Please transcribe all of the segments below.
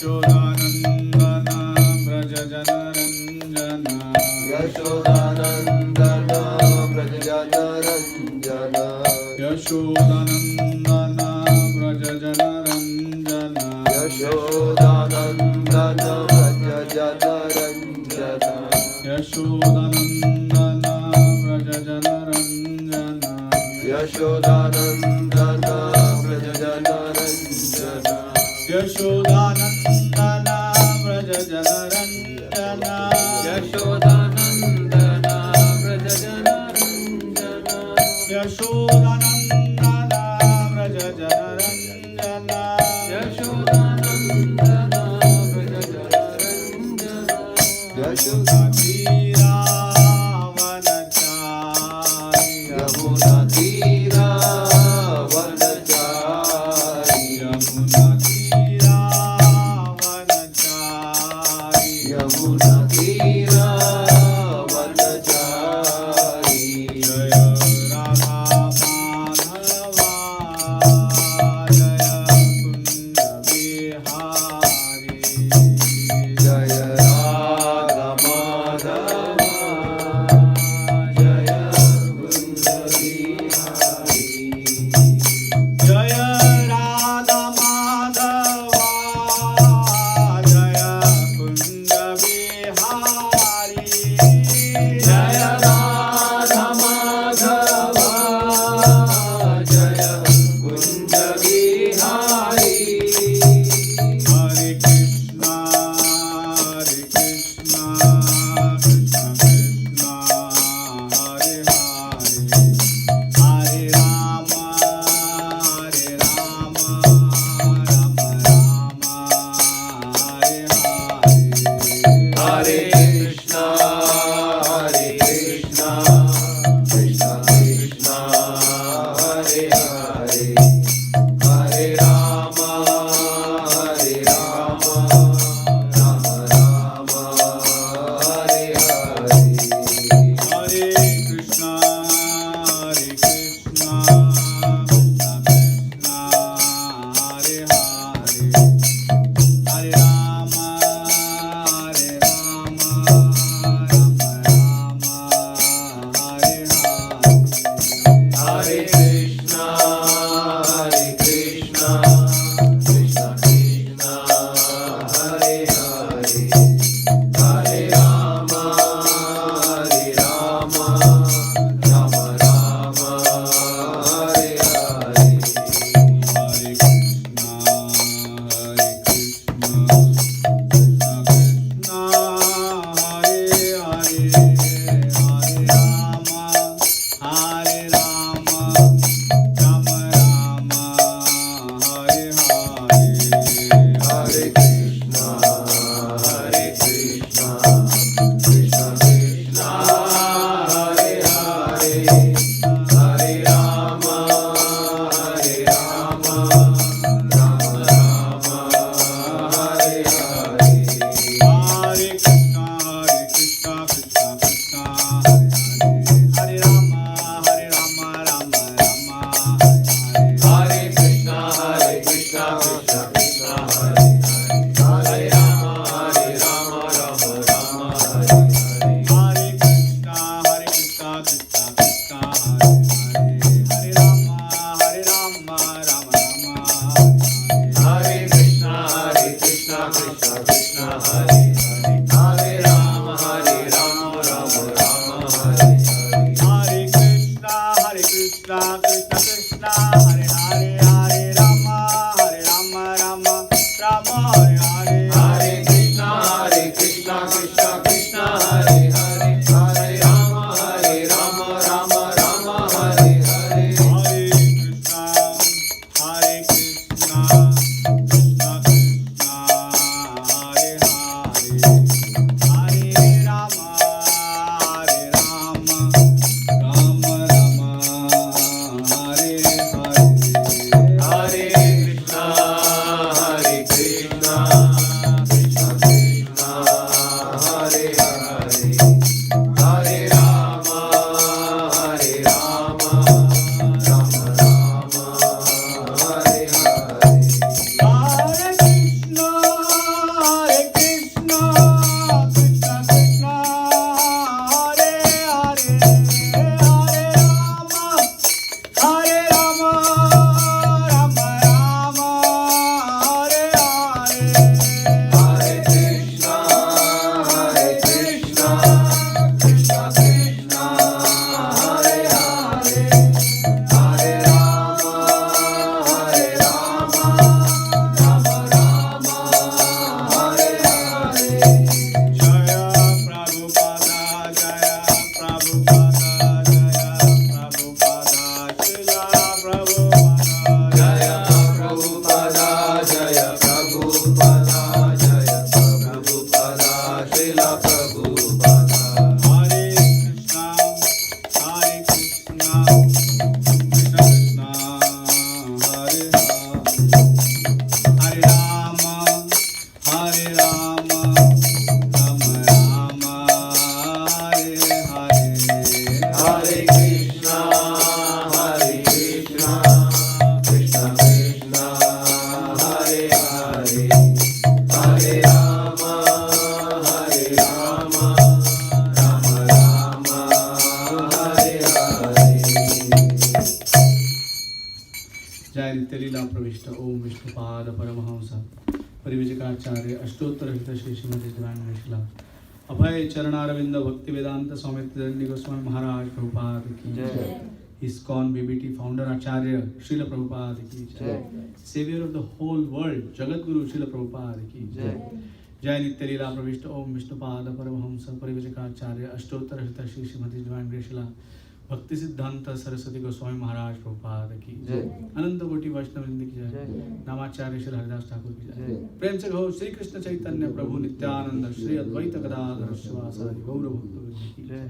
Yashodanandana Braja Janaranjana Yashodanandana Braja Janaranjana Yashodanandana Braja Janaranjana Yashodanandana Braja Janaranjana Yashodanandana Braja Janaranjana Yashodanandana Braja Janaranjana Yashodanandana Braja Janaranjana Yashodanandana Braja Janaranjana Yashodanandana Braja Janaranjana Yashodanandana Braja Janaranjana Yashodhatira Vanachari Yamuna Tira Vanachari Yamuna Tira Vanachari Yamuna Tira Vanachari Jaya Radha Madhava Jaya Kunda Vihari Jaya Radha Madhava Jaya Kunda Vihari Jaya Radha Madhava Jaya Kunda Vihari Jaya Radha Madhava Jaya Kunda Vihari Hare Krishna Krishna Krishna Hare Hare Hare Rama Rama Rama Hare Hare Hare Krishna Krishna Krishna Hare Hare Hare Rama Rama Rama Hare Hare Hare Krishna Krishna Krishna Hare Hare Hare Rama Rama Hare Hare Hare Krishna Krishna Krishna Hare Hare Hare Rama Rama Rama Hare Hare Hare Krishna Krishna Krishna Hare Hare Hare Rama Rama Rama Hare Hare Hare Krishna Krishna Krishna Hare Hare Hare Rama Rama Rama Hare Hare Hare Krishna Krishna Krishna Hare Hare Hare Rama Rama Rama Hare Hare Krishna Krishna Krishna Hare Hare Rama Rama Rama Hare Hare Hare Krishna Krishna Krishna Hare Rama Rama Rama Hare Krishna Krishna Krishna Hare Hare Rama Rama Rama Hare Hare Hare Krishna Krishna Krishna Hare Hare Hare Rama Rama Pravishta Om Vishnupada Paramahamsa Parivijakacharya Ashtottar Hita Shri Srimati Divine Vishla Abhay Charanaravindra Bhakti Vedanta Swami Tadandi Goswami Maharaj Prabhupada Ki Jai. ISKCON BBT founder Acharya Srila Prabhupada Ki Jai. Savior of the whole world Jagat Guru Srila Prabhupada Ki Jai. Jai Nitya Leela Pravishta Om Vishnupada Paramahamsa Parivijakacharya Ashtottar Hita Shri Srimati Divine Vishla Bhakti Siddhanta Saraswati Goswami Maharaj Prabhupada Ki Jai. Ananta Koti Vaishnavrinda Ki Jai. Namacharya Shri Haridas Thakur Ki Jai. Prem se Gaur Shri Krishna Chaitanya Prabhu Nityananda Shri Advaita Gadadhar Shivasari Gaura Bhakta Ki Jai.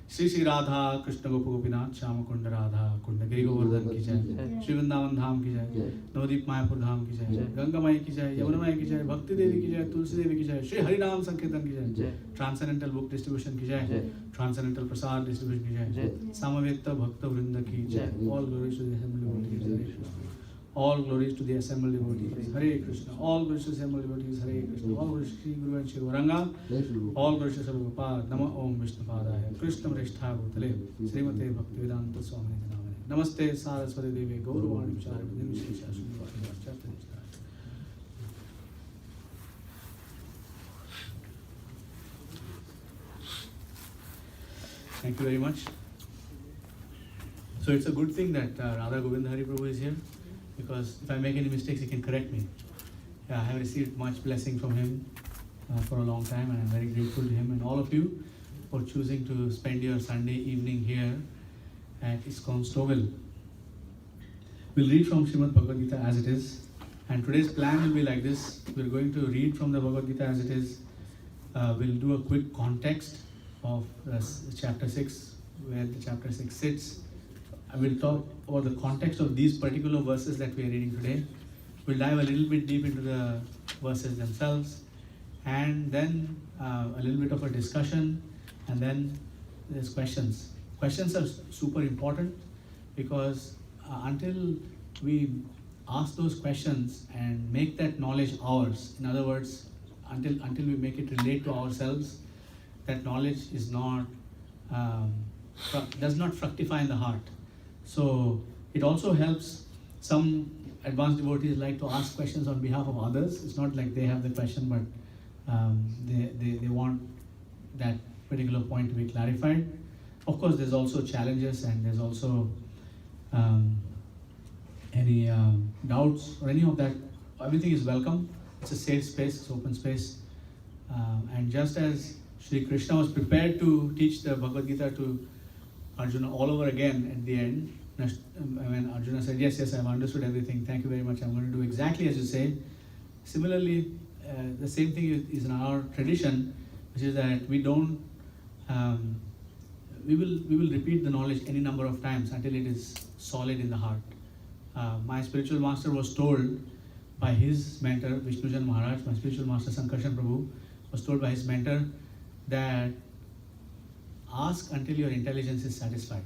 Shri Shri Radha Krishna Gopa Gopinath Shama Kunda Radha Kunda Giri Govardhan Ki Jai. Shri Vrindavan Dham Ki Jai. Navadip Mayapur Dham Ki Jai. Ganga Mai Ki Jai. Yamuna Mai Ki Jai. Bhakti Devi Ki Jai. Tulsi Devi Ki Jai. Shri Harinam Sankirtan Ki Jai. Transcendental Book Distribution Ki Jai. Transcendental Prasad Distribution Ki Jai. Samaveta Bhakta Vrinda Ki Jai. All glories to the assembled devotees. All glories to the assembled devotees. Hare Krishna. All glories to the assembled devotees. Hare Krishna. All glories to Shri Guru and Shri Varanga. All glories to Sarvapad. Nama Om Vishnupadaya. Krishna Vrishta Bhutale. Srimate Bhakti Vedanta Swami Namane. Namaste Saraswati Devi. Gauravani Vichara Vidhi Vishesha Sundara. Thank you very much. So it's a good thing that Radha Govinda Hari Prabhu is here, because if I make any mistakes, he can correct me. Yeah, I have received much blessing from him for a long time, and I'm very grateful to him and all of you for choosing to spend your Sunday evening here at ISKCON Stouffville. We'll read from Srimad Bhagavad Gita as it is, and today's plan will be like this. We're going to read from the Bhagavad Gita as it is. We'll do a quick context of chapter 6, where the chapter 6 sits. I will talk about the context of these particular verses that we are reading today. We'll dive a little bit deep into the verses themselves, and then a little bit of a discussion, and then there's questions. Questions are super important, because until we ask those questions and make that knowledge ours, in other words, until we make it relate to ourselves, that knowledge is not does not fructify in the heart. So it also helps. Some advanced devotees like to ask questions on behalf of others. It's not like they have the question, but they want that particular point to be clarified. Of course, there's also challenges, and there's also any doubts or any of that. Everything is welcome. It's a safe space, it's open space. And just as Shri Krishna was prepared to teach the Bhagavad Gita to Arjuna all over again at the end, when Arjuna said, yes, I've understood everything, thank you very much, I'm going to do exactly as you say. Similarly, the same thing is in our tradition, which is that we don't, we will repeat the knowledge any number of times until it is solid in the heart. My spiritual master was told by his mentor, Vishnujan Maharaj, my spiritual master Sankarshan Prabhu, was told by his mentor that ask until your intelligence is satisfied.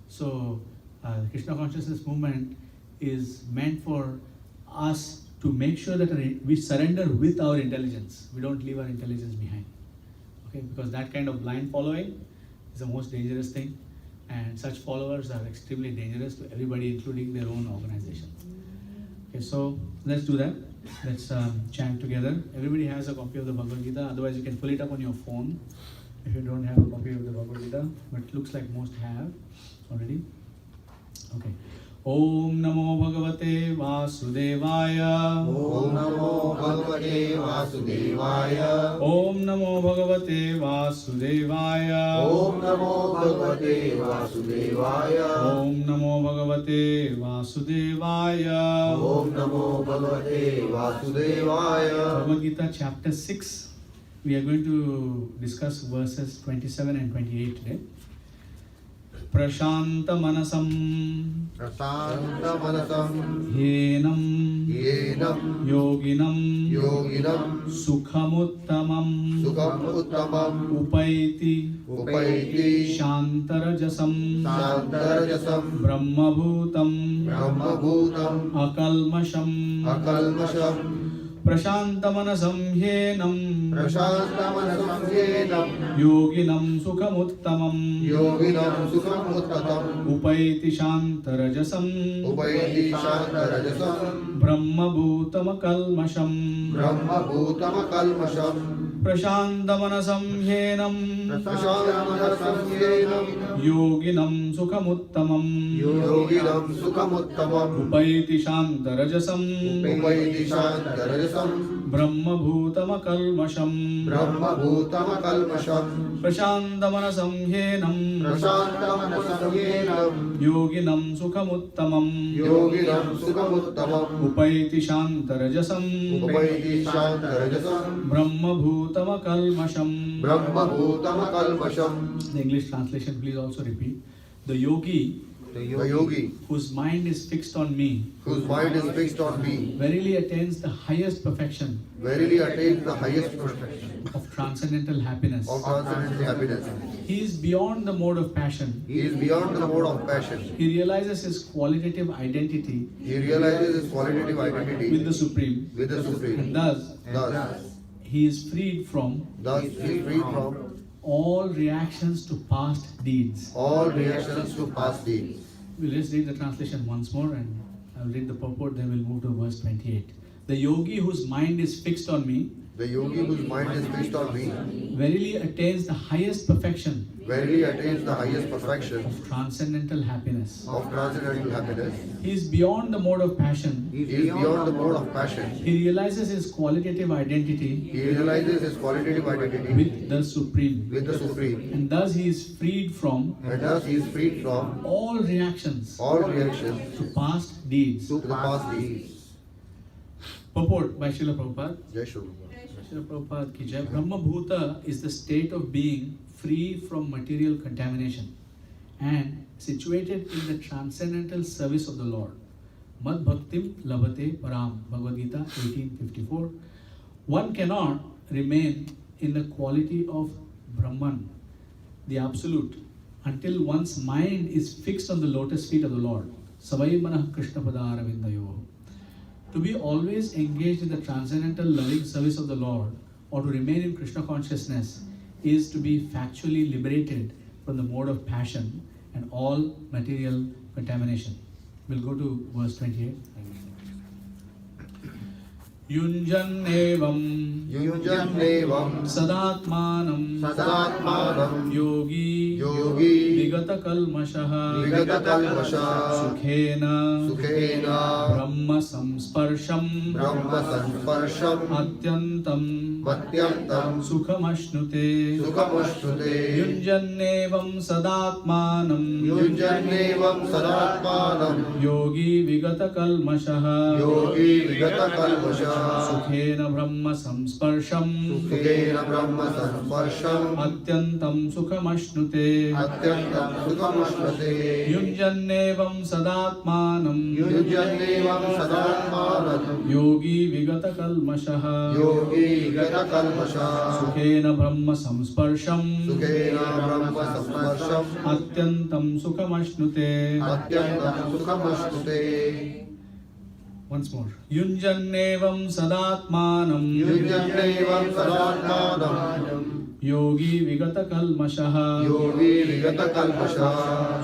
So the Krishna consciousness movement is meant for us to make sure that we surrender with our intelligence. We don't leave our intelligence behind. Okay, because that kind of blind following is the most dangerous thing, and such followers are extremely dangerous to everybody, including their own organization. Okay, so let's do that. Let's chant together. Everybody has a copy of the Bhagavad Gita. Otherwise, you can pull it up on your phone if you don't have a copy of the Bhagavad Gita. But it looks like most have already. Okay. Om Namo Bhagavate Vasudevaya. Om Namo Bhagavate Vasudevaya. Om Namo Bhagavate Vasudevaya. Om Namo Bhagavate Vasudevaya. Om Namo Bhagavate Vasudevaya. Om Namo Bhagavate Vasudevaya. Bhagavad Gita chapter 6. We are going to discuss verses 27 and 28 today. Prashanta Manasam Prasanta Manasam Yenam Yenam Yoginam Sukhamuttamam Upaiti Shantarajasam Brahmabhutam Akalmasham प्रशान्तमनसं ह्येनं प्रशान्तमनसंयेनं योगिनं सुखमुत्तमम् योगिनं सुखमुत्तमम् उपैति शान्तरजसम् उपैति शान्तरजसं ब्रह्मभूतमकल्मषम् ब्रह्मभूतमकल्मषम् प्रशान्तमनसं ह्येनं प्रशान्तमनसंयेनं योगिनं सुखमुत्तमम् योगिनं सुखमुत्तमम् उपैति शान्तरजसम् उपैति शान्तरजसं ब्रह्मभूतमकल्मषम् ब्रह्मभूतमकल्मषम् प्रशान्तमनसं ह्येनं प्रशान्तमनसंयेनं योगिनं सुखमुत्तमम् योगिनं सुखमुत्तमम् उपैति शान्तरजसम् उपैति शान्तरजसं ब्रह्मभूतमकल्मषम् ब्रह्मभूतमकल्मषम्. The English translation, please also repeat. The yogi The yogi whose mind is fixed on me whose mind is fixed on me verily attains the highest perfection verily attains the highest perfection of transcendental happiness. of transcendental happiness. He is beyond the mode of passion. He is beyond the mode of passion. He realizes his qualitative identity He realizes his qualitative identity with the Supreme. with the And Supreme. thus, Thus he is freed from he is free from all reactions to past deeds. all reactions to past deeds. We'll just read the translation once more and I'll read the purport, then we'll move to verse 28. The yogi whose mind is fixed on me The yogi whose mind is fixed on me verily attains the highest perfection verily attains the highest perfection of transcendental happiness. of transcendental happiness. He is beyond the mode of passion. He is beyond the mode of passion. He realizes his qualitative identity He realizes his qualitative identity with the Supreme. with the Supreme. And thus he is freed from And thus he is freed from all reactions all reactions to past deeds. to the past deeds. Purport by Srila Prabhupada. Jai Shri Prabhupada. Srila Prabhupada ki jai. Brahma Bhuta is the state of being free from material contamination and situated in the transcendental service of the Lord. Mad Bhaktim Labhate Param. Bhagavad Gita 1854. One cannot remain in the quality of Brahman, the Absolute, until one's mind is fixed on the lotus feet of the Lord. Savai Manah Krishna Padaravindayo. To be always engaged in the transcendental loving service of the Lord or to remain in Krishna consciousness is to be factually liberated from the mode of passion and all material contamination. We'll go to verse 28. Yunjannevam Yunjannevam sadatmanam sadatmanam yogi yogi vigatakalmashaha vigatakalmasha sukhena sukhena brahma samsparsham brahma sansparsham atyantam matyantam sukhamashnute sukhamashrute yunjannevam sadatmanam yunjannevam sadatmanam yogi vigatakalmashaha yogi vigatakalmasha sukhena brahma samsparsham sukhena brahma sansparsham atyantam sukhamashnute atyantam sukhamashrute yunjannevam sadatmanam yunjannevam sadatmanam yogi vigatakalmashaha yogi vigatakalmasha sukhena brahma samsparsham sukhena brahma sansparsham atyantam sukhamashnute. atyantam sukhamashrute. Once more. Yunjannevam sadatmanam Yunjannevam sadatmanam yogi vigatakalmashaha yogi vigatakalmasha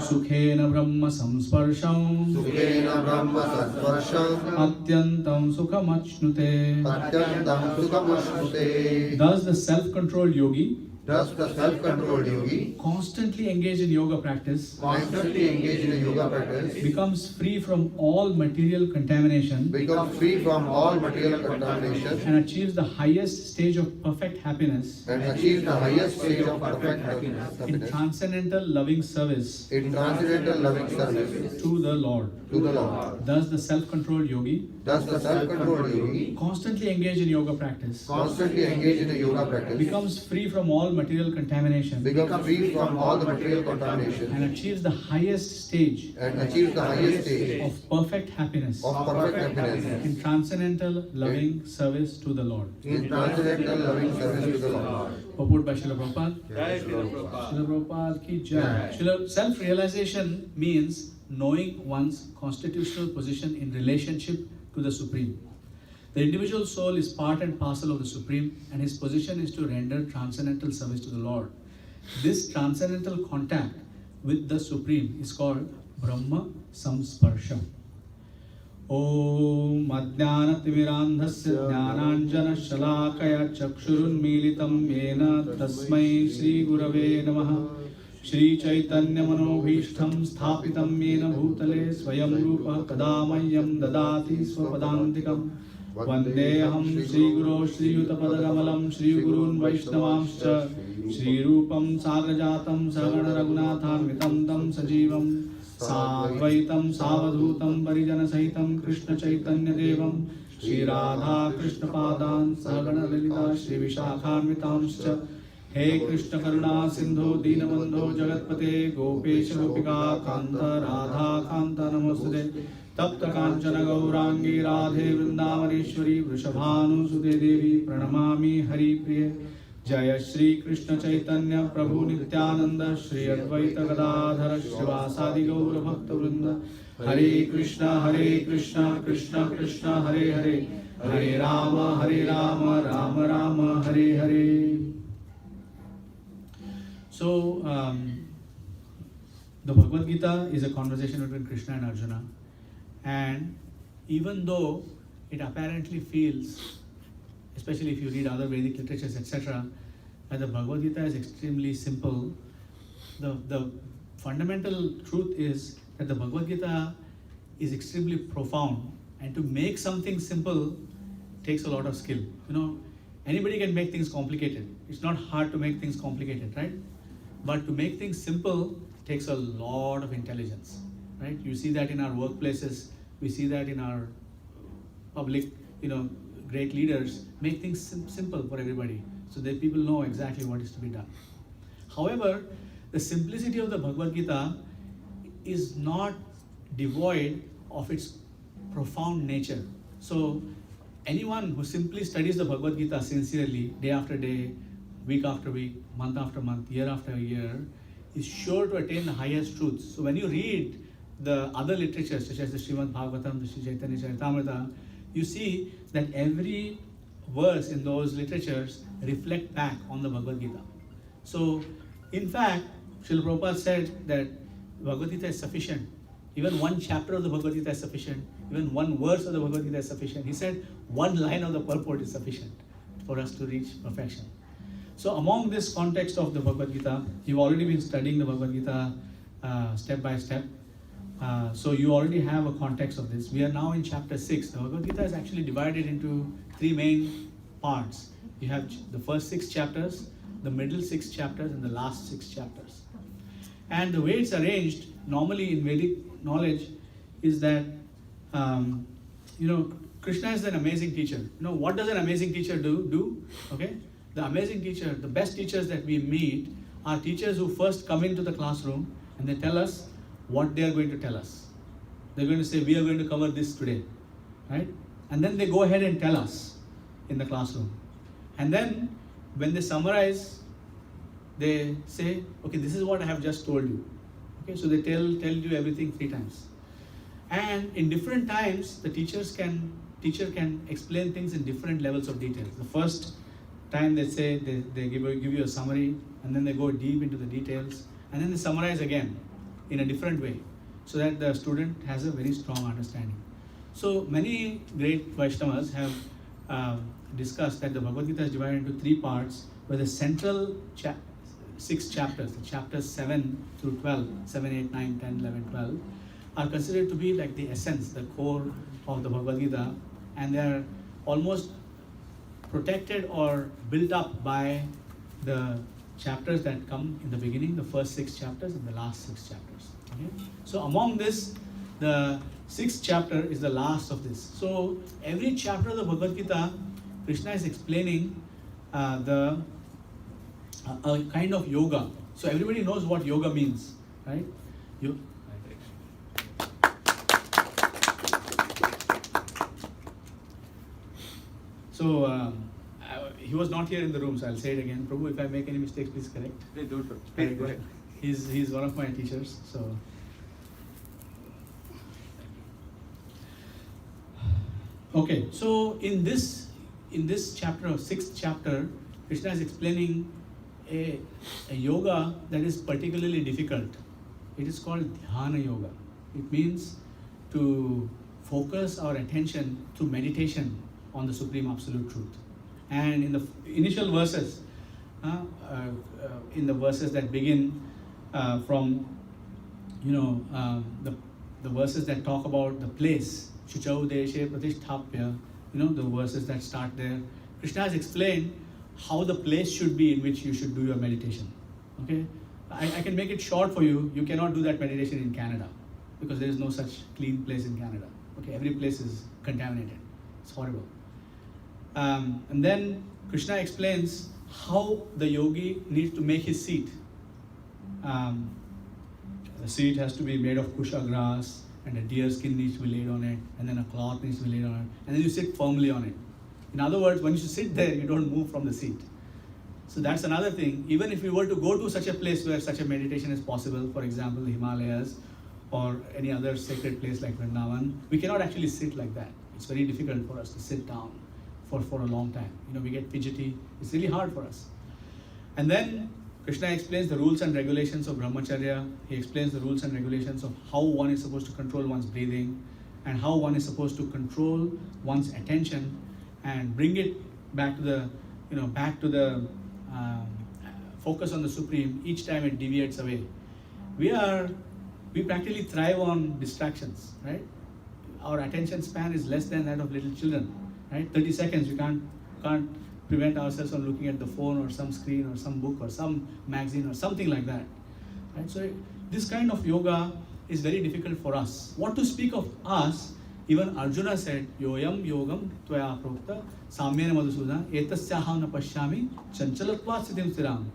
sukhena brahma samsparsham sukhena brahma sansparsham atyantam sukhamachnute. atyantam sukhamashrute. Thus the self-controlled yogi, Thus the self-controlled yogi, constantly engaged in yoga practice, constantly engaged in a yoga practice, becomes free from all material contamination becomes free from all material contamination, and achieves the highest stage of perfect happiness and achieves the highest stage of perfect in happiness transcendental loving service in transcendental loving service to the Lord. to the Lord. Thus the self-controlled yogi, Thus the self-controlled yogi, constantly engaged in yoga practice, constantly engaged in a yoga practice, becomes free from all material contamination becomes free from all the material contamination, and achieves the highest stage and achieves the highest stage of perfect happiness of perfect happiness in transcendental loving service to the Lord. in transcendental loving service to the Lord. Purport by Srila Prabhupada. Srila Prabhupada ki jai. Self-realization means knowing one's constitutional position in relationship to the Supreme. The individual soul is part and parcel of the Supreme, and his position is to render transcendental service to the Lord. This transcendental contact with the Supreme is called Brahma Samsparsha. Om Ajnanatimirandhasya Jnananjana Chakshurunmilitam Yena Tasmai Shri Gurave Namaha. Shri Chaitanya Manobhishtam Sthapitam Yena Bhutale Swayam Rupa Kadamayam Dadati Swapadantikam. Vandeham Shri Guru Shri Yutapadagamalam Shri Gurun Vaishnavamscha Shri Rupam Sagrajatam Sagana Raghunathanvitam Tam Sajivam Sadvaitam Savadhutam Parijana Sahitam Krishna Chaitanya Devam Shri Radha Krishna Padan Sagana Lalita Shri Vishakhanvitamscha. He Krishna Karuna Sindhu Dinabandho Jagatpate Gopesha Gopika Kanta Radha Kanta Namaste Tapta Kanchana Gaurangi Radhe Vrindavaneshwari Vrishabhanu Sute Devi Pranamami Hari Priye Jaya Shri Krishna Chaitanya Prabhu Nityananda Shri Advaita Gadadhara Shrivasadi Gaura Bhakta Vrinda Hare Krishna Krishna Krishna Hare Hare Hare Rama Rama Rama Hare Hare. So, the Bhagavad Gita is a conversation between Krishna and Arjuna, and even though it apparently feels, especially if you read other Vedic literatures, etc., that the Bhagavad Gita is extremely simple, the fundamental truth is that the Bhagavad Gita is extremely profound, and to make something simple takes a lot of skill. You know, anybody can make things complicated. It's not hard to make things complicated, right? But to make things simple takes a lot of intelligence, right? You see that in our workplaces, we see that in our public, great leaders make things simple for everybody so that people know exactly what is to be done. However, the simplicity of the Bhagavad Gita is not devoid of its profound nature. So anyone who simply studies the Bhagavad Gita sincerely, day after day, week after week, month after month, year after year, is sure to attain the highest truths. So when you read the other literatures, such as the Srimad Bhagavatam, the Sri Chaitanya Charitamrita, you see that every verse in those literatures reflect back on the Bhagavad Gita. So, in fact, Srila Prabhupada said that Bhagavad Gita is sufficient. Even one chapter of the Bhagavad Gita is sufficient. Even one verse of the Bhagavad Gita is sufficient. He said one line of the purport is sufficient for us to reach perfection. So among this context of the Bhagavad Gita, you've already been studying the Bhagavad Gita step by step. So you already have a context of this. We are now in chapter 6. The Bhagavad Gita is actually divided into 3 main parts. You have the first 6 chapters, the middle 6 chapters, and the last 6 chapters. And the way it's arranged, normally in Vedic knowledge, is that, Krishna is an amazing teacher. What does an amazing teacher do? Okay? The amazing teacher, the best teachers that we meet are teachers who first come into the classroom and they tell us what they are going to tell us. They're going to say, we are going to cover this today, right? And then they go ahead and tell us in the classroom. And then when they summarize, they say, okay, this is what I have just told you. Okay, so they tell you everything 3 times. And in different times, the teacher can explain things in different levels of details. The first time they say, they give you a summary, and then they go deep into the details, and then they summarize again in a different way, so that the student has a very strong understanding. So many great Vaishnavas have discussed that the Bhagavad Gita is divided into 3 parts, where the central 6 chapters, the chapters 7 through 12, 7, 8, 9, 10, 11, 12, are considered to be like the essence, the core of the Bhagavad Gita, and they are almost protected or built up by the chapters that come in the beginning, the first 6 chapters and the last 6 chapters. Okay? So among this, the 6th chapter is the last of this. So every chapter of the Bhagavad Gita, Krishna is explaining a kind of yoga. So everybody knows what yoga means, right? So he was not here in the room, so I'll say it again. Prabhu, if I make any mistakes, please correct. Please do it. Please go ahead. He's one of my teachers. So, Okay, so in this chapter, sixth chapter, Krishna is explaining a yoga that is particularly difficult. It is called Dhyana Yoga. It means to focus our attention through meditation on the Supreme Absolute Truth. And in the initial verses, in the verses that begin from, the verses that talk about the place, Shuchau Deshe Pratisthapya, the verses that start there, Krishna has explained how the place should be in which you should do your meditation. Okay, I can make it short for you. You cannot do that meditation in Canada because there is no such clean place in Canada. Okay, every place is contaminated. It's horrible. And then Krishna explains how the yogi needs to make his seat. The seat has to be made of kusha grass, and a deer skin needs to be laid on it, and then a cloth needs to be laid on it, and then you sit firmly on it. In other words, when you sit there, you don't move from the seat. So that's another thing. Even if we were to go to such a place where such a meditation is possible, for example, the Himalayas or any other sacred place like Vrindavan, we cannot actually sit like that. It's very difficult for us to sit down for a long time. We get fidgety. It's really hard for us. And then Krishna explains the rules and regulations of brahmacharya. He explains the rules and regulations of how one is supposed to control one's breathing and how one is supposed to control one's attention and bring it back to the focus on the Supreme each time it deviates away. We practically thrive on distractions, right? Our attention span is less than that of little children, right? 30 seconds, we can't prevent ourselves from looking at the phone or some screen or some book or some magazine or something like that, right? So this kind of yoga is very difficult for us. What to speak of us? Even Arjuna said, Yoyam yogam tvaya prokta samyena madhusudana etasyaham na pashyami chanchalatvat siddhim stiram.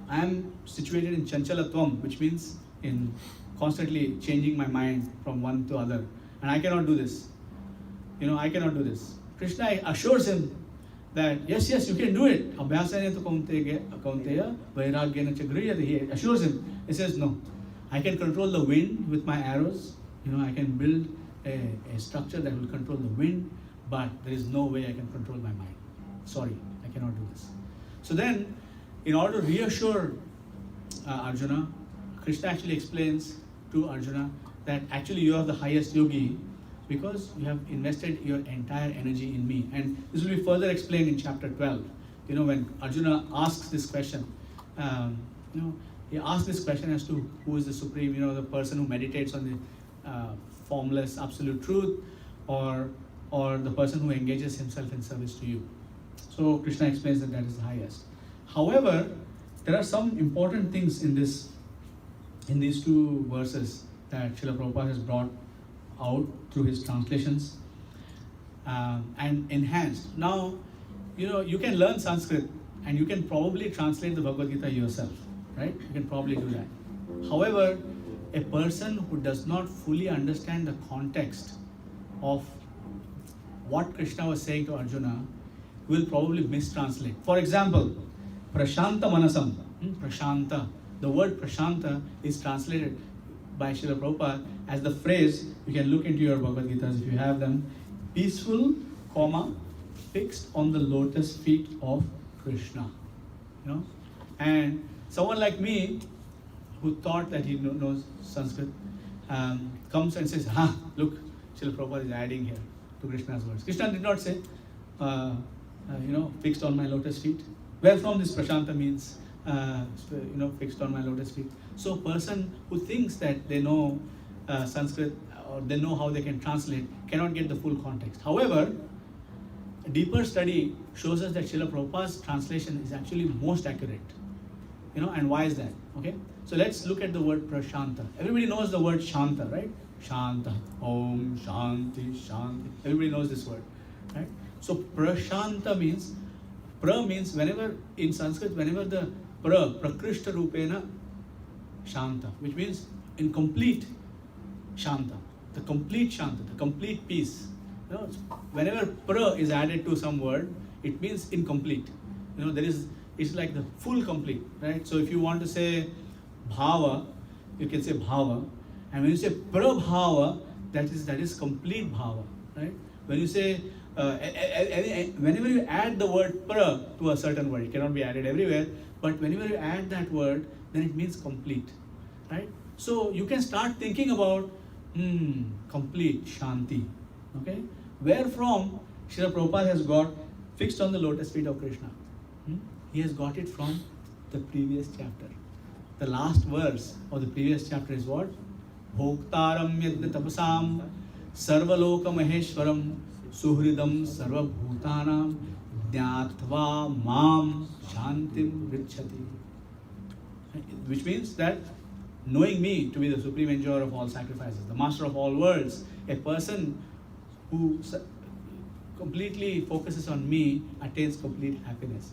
I am situated in chanchalatvam, which means in constantly changing my mind from one to other. And I cannot do this. I cannot do this. Krishna assures him that yes, you can do it. Abhyasana to kaunteya vairagyena cha griyate. He assures him. He says, no, I can control the wind with my arrows. I can build a structure that will control the wind, but there is no way I can control my mind. Sorry, I cannot do this. So then, in order to reassure Arjuna, Krishna actually explains to Arjuna that actually you are the highest yogi because you have invested your entire energy in me. And this will be further explained in chapter 12. When Arjuna asks this question, he asks this question as to who is the Supreme, the person who meditates on the formless absolute truth, or the person who engages himself in service to you. So Krishna explains that is the highest. However, there are some important things in these two verses that Srila Prabhupada has brought out through his translations and enhanced. Now, you can learn Sanskrit and you can probably translate the Bhagavad Gita yourself, right? You can probably do that. However, a person who does not fully understand the context of what Krishna was saying to Arjuna will probably mistranslate. For example, Prashanta Manasam, Prashanta. The word Prashanta is translated by Srila Prabhupada as the phrase, you can look into your Bhagavad Gitas if you have them, peaceful, fixed on the lotus feet of Krishna. And someone like me, who thought that he knows Sanskrit, comes and says, look, Srila Prabhupada is adding here to Krishna's words. Krishna did not say, fixed on my lotus feet. Where from this Prashanta means, fixed on my lotus feet. So a person who thinks that they know Sanskrit or they know how they can translate cannot get the full context. However, a deeper study shows us that Srila Prabhupada's translation is actually most accurate. And why is that? Okay, so let's look at the word Prashanta. Everybody knows the word Shanta, right? Shanta, Om, Shanti, Shanti. Everybody knows this word, right? So Prashanta means, whenever in Sanskrit, whenever the Prakrishta Rupena Shanta, which means in complete Shanta, the complete Shanta, the complete peace. Whenever pra is added to some word, it means incomplete. It's like the full complete, right? So if you want to say bhava, you can say bhava. And when you say prabhava, that is complete bhava, right? When you say whenever you add the word pra to a certain word, it cannot be added everywhere, but whenever you add that word, then it means complete, right? So you can start thinking about complete shanti, okay? Where from Srila Prabhupada has got fixed on the lotus feet of Krishna. He has got it from the previous chapter. The last verse of the previous chapter is what? Bhoktaram yadna tapasam sarvaloka maheshwaram suhridam sarvabhutanam jnatva mam shantim richati. Which means that knowing me to be the supreme enjoyer of all sacrifices, the master of all worlds, a person who completely focuses on me attains complete happiness.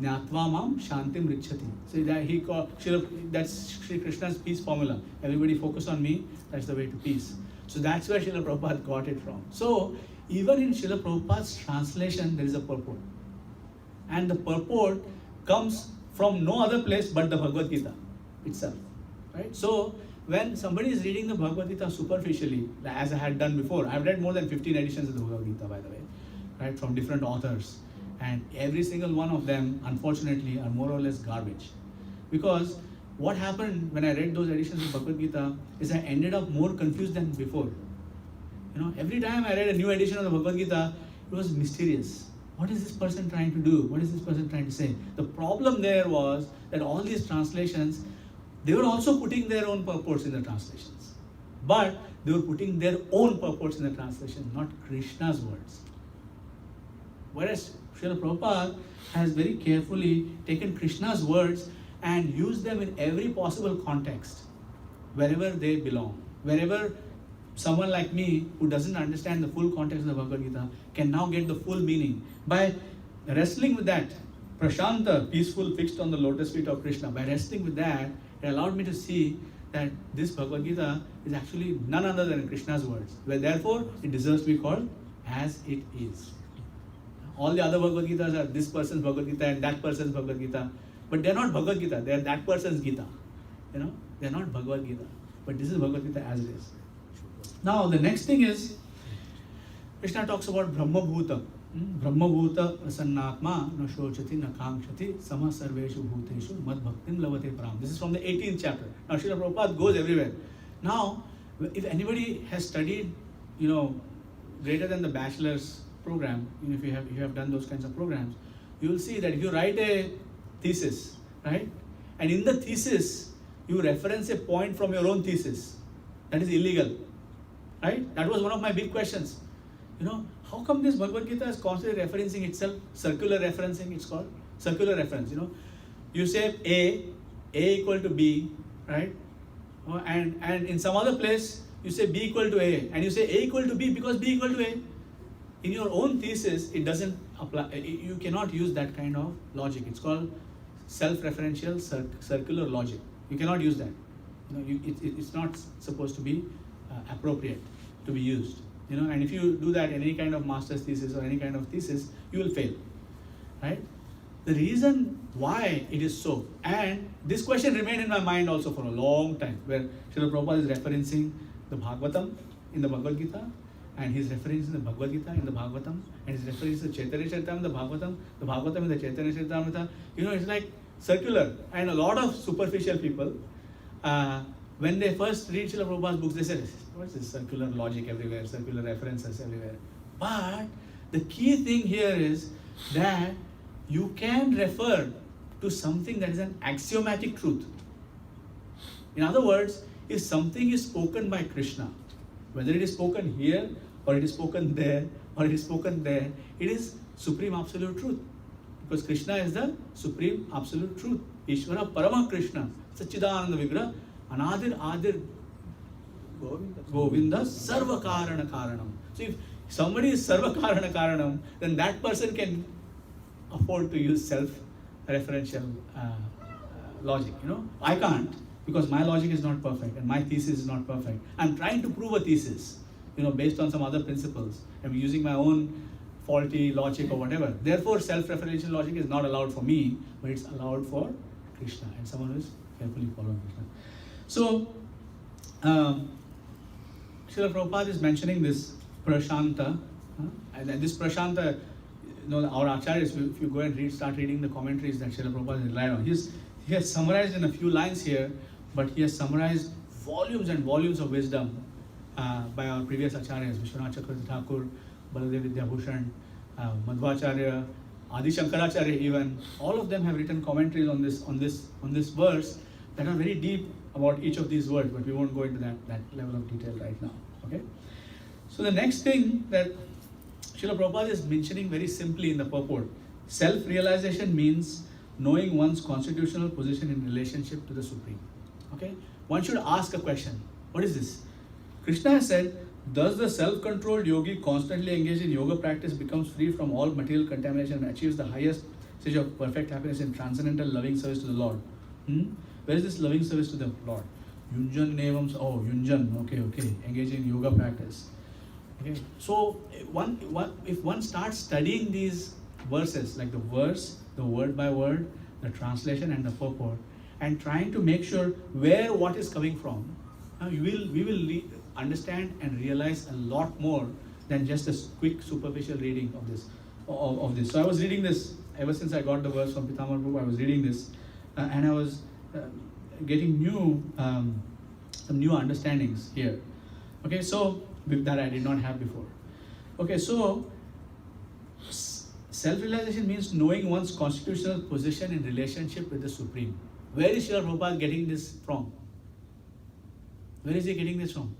Jnatva mam shantim richati. So that that's Sri Krishna's peace formula. Everybody focus on me, that's the way to peace. So that's where Srila Prabhupada got it from. So even in Srila Prabhupada's translation, there is a purport. And the purport comes from no other place but the Bhagavad Gita itself. Right? So when somebody is reading the Bhagavad Gita superficially, as I had done before, I've read more than 15 editions of the Bhagavad Gita, by the way, right, from different authors. And every single one of them, unfortunately, are more or less garbage. Because what happened when I read those editions of Bhagavad Gita is I ended up more confused than before. You know, every time I read a new edition of the Bhagavad Gita, it was mysterious. What is this person trying to do? What is this person trying to say? The problem there was that all these translations, they were also putting their own purports in the translations. But they were putting their own purports in the translation, not Krishna's words. Whereas Srila Prabhupada has very carefully taken Krishna's words and used them in every possible context, wherever they belong. Wherever someone like me, who doesn't understand the full context of the Bhagavad Gita, can now get the full meaning. By wrestling with that, Prashanta, peaceful, fixed on the lotus feet of Krishna, by wrestling with that, it allowed me to see that this Bhagavad Gita is actually none other than Krishna's words. Well, therefore, it deserves to be called as it is. All the other Bhagavad Gitas are this person's Bhagavad Gita and that person's Bhagavad Gita. But they're not Bhagavad Gita, they're that person's Gita. You know, they're not Bhagavad Gita. But this is Bhagavad Gita as it is. Now, the next thing is, Krishna talks about Brahma Bhuta. Brahma Bhuta prasannatma na shochati na kamshati sama sarveshu bhuteshu mad bhaktim lavate param. This is from the 18th chapter. Now, Srila Prabhupada goes everywhere. Now, if anybody has studied, greater than the bachelor's program, if you have done those kinds of programs, you will see that if you write a thesis, right, and in the thesis you reference a point from your own thesis, that is illegal, right? That was one of my big questions. How come this Bhagavad Gita is constantly referencing itself? Circular referencing, it's called circular reference. You say A equal to B, right? And in some other place you say B equal to A, and you say A equal to B because B equal to A. In your own thesis, it doesn't apply. You cannot use that kind of logic. It's called self-referential circular logic. You cannot use that. It's not supposed to be appropriate to be used. And if you do that in any kind of master's thesis or any kind of thesis, you will fail, right? The reason why it is so, and this question remained in my mind also for a long time, where Srila Prabhupada is referencing the Bhagavatam in the Bhagavad Gita, and he's referencing the Bhagavad Gita in the Bhagavatam, and he's referencing the Chaitanya Charitamrita in the Bhagavatam in the Chaitanya Charitamrita. It's like circular. And a lot of superficial people, when they first read Srila Prabhupada's books, they say, what's this circular logic everywhere, circular references everywhere? But the key thing here is that you can refer to something that is an axiomatic truth. In other words, if something is spoken by Krishna, whether it is spoken here, or it is spoken there, or it is spoken there, it is supreme absolute truth. Because Krishna is the supreme absolute truth. Ishvara Parama Krishna, Sachidananda Vigraha, Anadir Adir Govinda Sarva Karana Karanam. So if somebody is Sarva Karana Karanam, then that person can afford to use self-referential logic. I can't, because my logic is not perfect and my thesis is not perfect. I'm trying to prove a thesis, based on some other principles. I'm using my own faulty logic or whatever. Therefore, self-referential logic is not allowed for me, but it's allowed for Krishna and someone who is carefully following Krishna. So, Srila Prabhupada is mentioning this Prashanta, And this Prashanta, our acharyas, if you go and start reading the commentaries that Srila Prabhupada relied on, he has summarized in a few lines here, but he has summarized volumes and volumes of wisdom by our previous acharyas, Vishwanath Chakravarti Thakur, Baladev Vidyabhushan, Madhvacharya, Adi Shankaracharya even. All of them have written commentaries on this verse that are very deep about each of these words, but we won't go into that level of detail right now. Okay. So the next thing that Srila Prabhupada is mentioning very simply in the purport, self-realization means knowing one's constitutional position in relationship to the Supreme. Okay? One should ask a question. What is this? Krishna has said, thus the self-controlled yogi constantly engaged in yoga practice becomes free from all material contamination and achieves the highest stage of perfect happiness in transcendental loving service to the Lord. Where is this loving service to the Lord? Yunjan Nevam, Yunjan, okay, engaging in yoga practice. Okay, so if one starts studying these verses, like the verse, the word by word, the translation and the purport, and trying to make sure where what is coming from, we will understand and realize a lot more than just a quick superficial reading of this. So I was reading this ever since I got the verse from Pitamar Prabhu. I was reading this and I was getting some new understandings here. Okay, so that I did not have before. Okay, so self-realization means knowing one's constitutional position in relationship with the Supreme. Where is Srila Prabhupada getting this from? Where is he getting this from?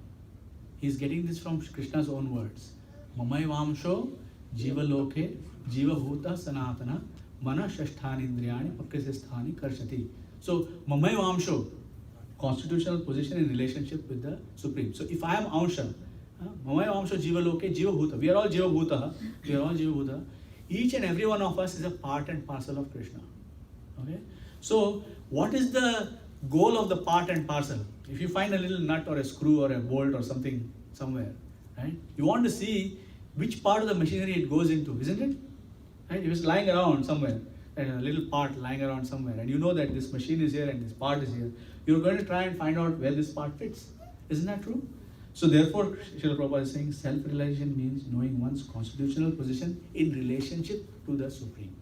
He is getting this from Krishna's own words. Mamai vamsho jiva loke jiva bhuta sanatana mana shashthani indriyani pakkasisthani karshati. So Mamai vamsho, constitutional position in relationship with the Supreme. So if I am Amsha, Mamai vamsho jiva loke jiva bhuta. We are all jiva bhuta. Each and every one of us is a part and parcel of Krishna. Okay? So what is the goal of the part and parcel? If you find a little nut or a screw or a bolt or something somewhere, right? You want to see which part of the machinery it goes into, isn't it? Right? If it's lying around somewhere, a little part lying around somewhere, and you know that this machine is here and this part is here, you're going to try and find out where this part fits. Isn't that true? So therefore, Srila Prabhupada is saying self-realization means knowing one's constitutional position in relationship to the Supreme.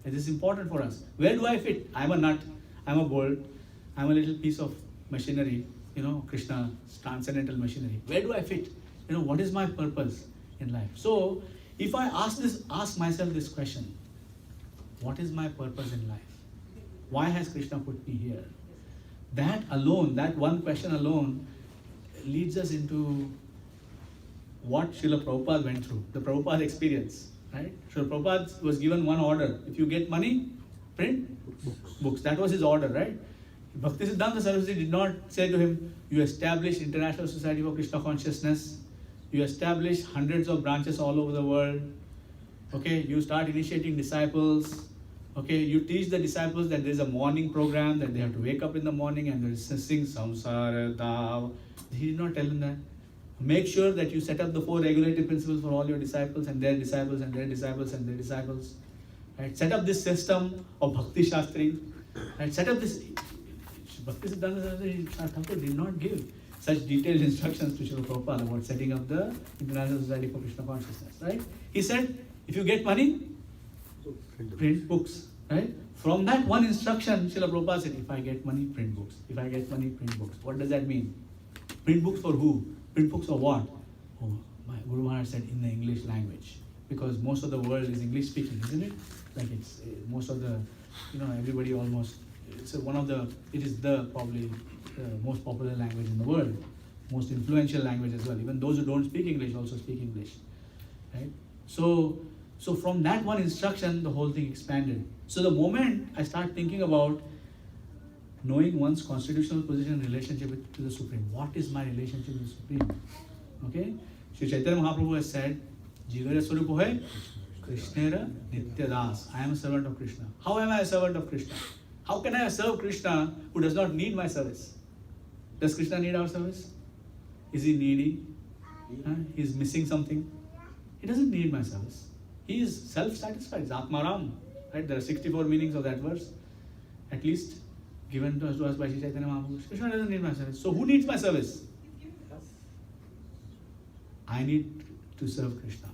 It is important for us. Where do I fit? I'm a nut, I'm a bolt, I'm a little piece of machinery, Krishna's transcendental machinery. Where do I fit? What is my purpose in life? So if I ask myself this question, what is my purpose in life? Why has Krishna put me here? That alone, that one question alone, leads us into what Srila Prabhupada went through, the Prabhupada experience, right? Srila Prabhupada was given one order. If you get money, print books. That was his order, right? Bhaktisiddhanta Saraswati did not say to him, you establish International Society for Krishna Consciousness, you establish hundreds of branches all over the world, okay, you start initiating disciples, okay, you teach the disciples that there is a morning program, that they have to wake up in the morning and they sing Samsara Dav. He did not tell them that. Make sure that you set up the 4 regulative principles for all your disciples and their disciples and their disciples and their disciples. Right? Set up this system of Bhakti Shastri. Right? Set up this. Bhakti Siddhanta Saraswati Thakur did not give such detailed instructions to Srila Prabhupada about setting up the International Society for Krishna Consciousness. Right? He said, if you get money, print books. Right? From that one instruction, Srila Prabhupada said, if I get money, print books. If I get money, print books. What does that mean? Print books for who? Print books for what? Oh, my Guru Maharaj said in the English language. Because most of the world is English speaking, isn't it? Like it's most of the, everybody almost, it is probably the most popular language in the world. Most influential language as well. Even those who don't speak English also speak English. Right? So from that one instruction, the whole thing expanded. So the moment I start thinking about knowing one's constitutional position in relationship to the Supreme. What is my relationship with the Supreme? Okay? Sri Chaitanya Mahaprabhu has said, Jivara Swarupa hai Krishnera Nityadas. I am a servant of Krishna. How am I a servant of Krishna? How can I serve Krishna who does not need my service? Does Krishna need our service? Is he needy? He is missing something? He doesn't need my service. He is self-satisfied. It's Atmaram. Right? There are 64 meanings of that verse. At least given to us by Sri Chaitanya Mahaprabhu. Krishna doesn't need my service. So who needs my service? I need to serve Krishna.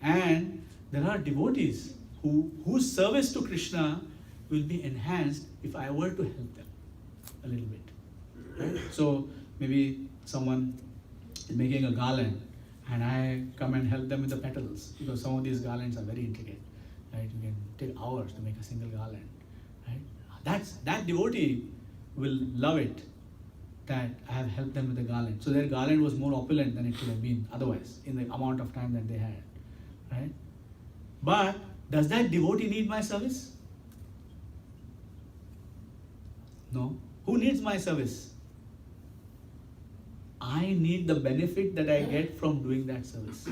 And there are devotees whose service to Krishna will be enhanced if I were to help them a little bit. Right? So maybe someone is making a garland and I come and help them with the petals, because some of these garlands are very intricate. Right? You can take hours to make a single garland. Right? That devotee will love it that I have helped them with the garland. So their garland was more opulent than it could have been otherwise in the amount of time that they had. Right? But does that devotee need my service? No. Who needs my service? I need the benefit that I get from doing that service.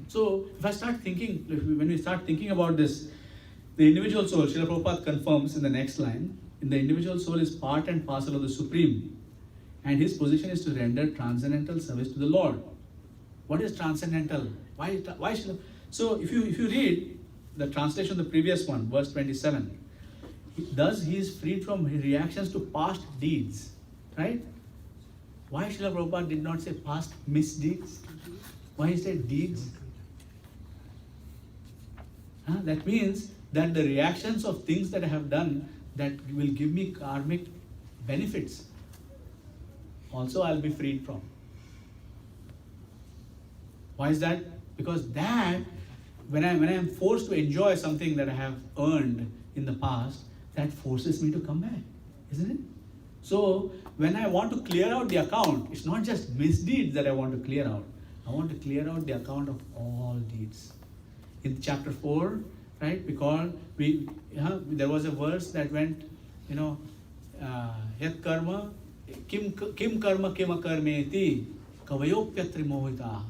So if I start thinking, when we start thinking about this, the individual soul, Srila Prabhupada confirms in the next line, the individual soul is part and parcel of the Supreme, and his position is to render transcendental service to the Lord. What is transcendental? Why should? So if you read the translation of the previous one, verse 27, thus he is freed from reactions to past deeds, right? Why Srila Prabhupada did not say past misdeeds? Why he said deeds? That means that the reactions of things that I have done that will give me karmic benefits, also I'll be freed from. Why is that? Because that, when I am forced to enjoy something that I have earned in the past, that forces me to come back, isn't it? So when I want to clear out the account, it's not just misdeeds that I want to clear out. I want to clear out the account of all deeds. In chapter 4, right, because there was a verse that went, yat karma, kim karma kim akarmeti, kavayopyatri mohita.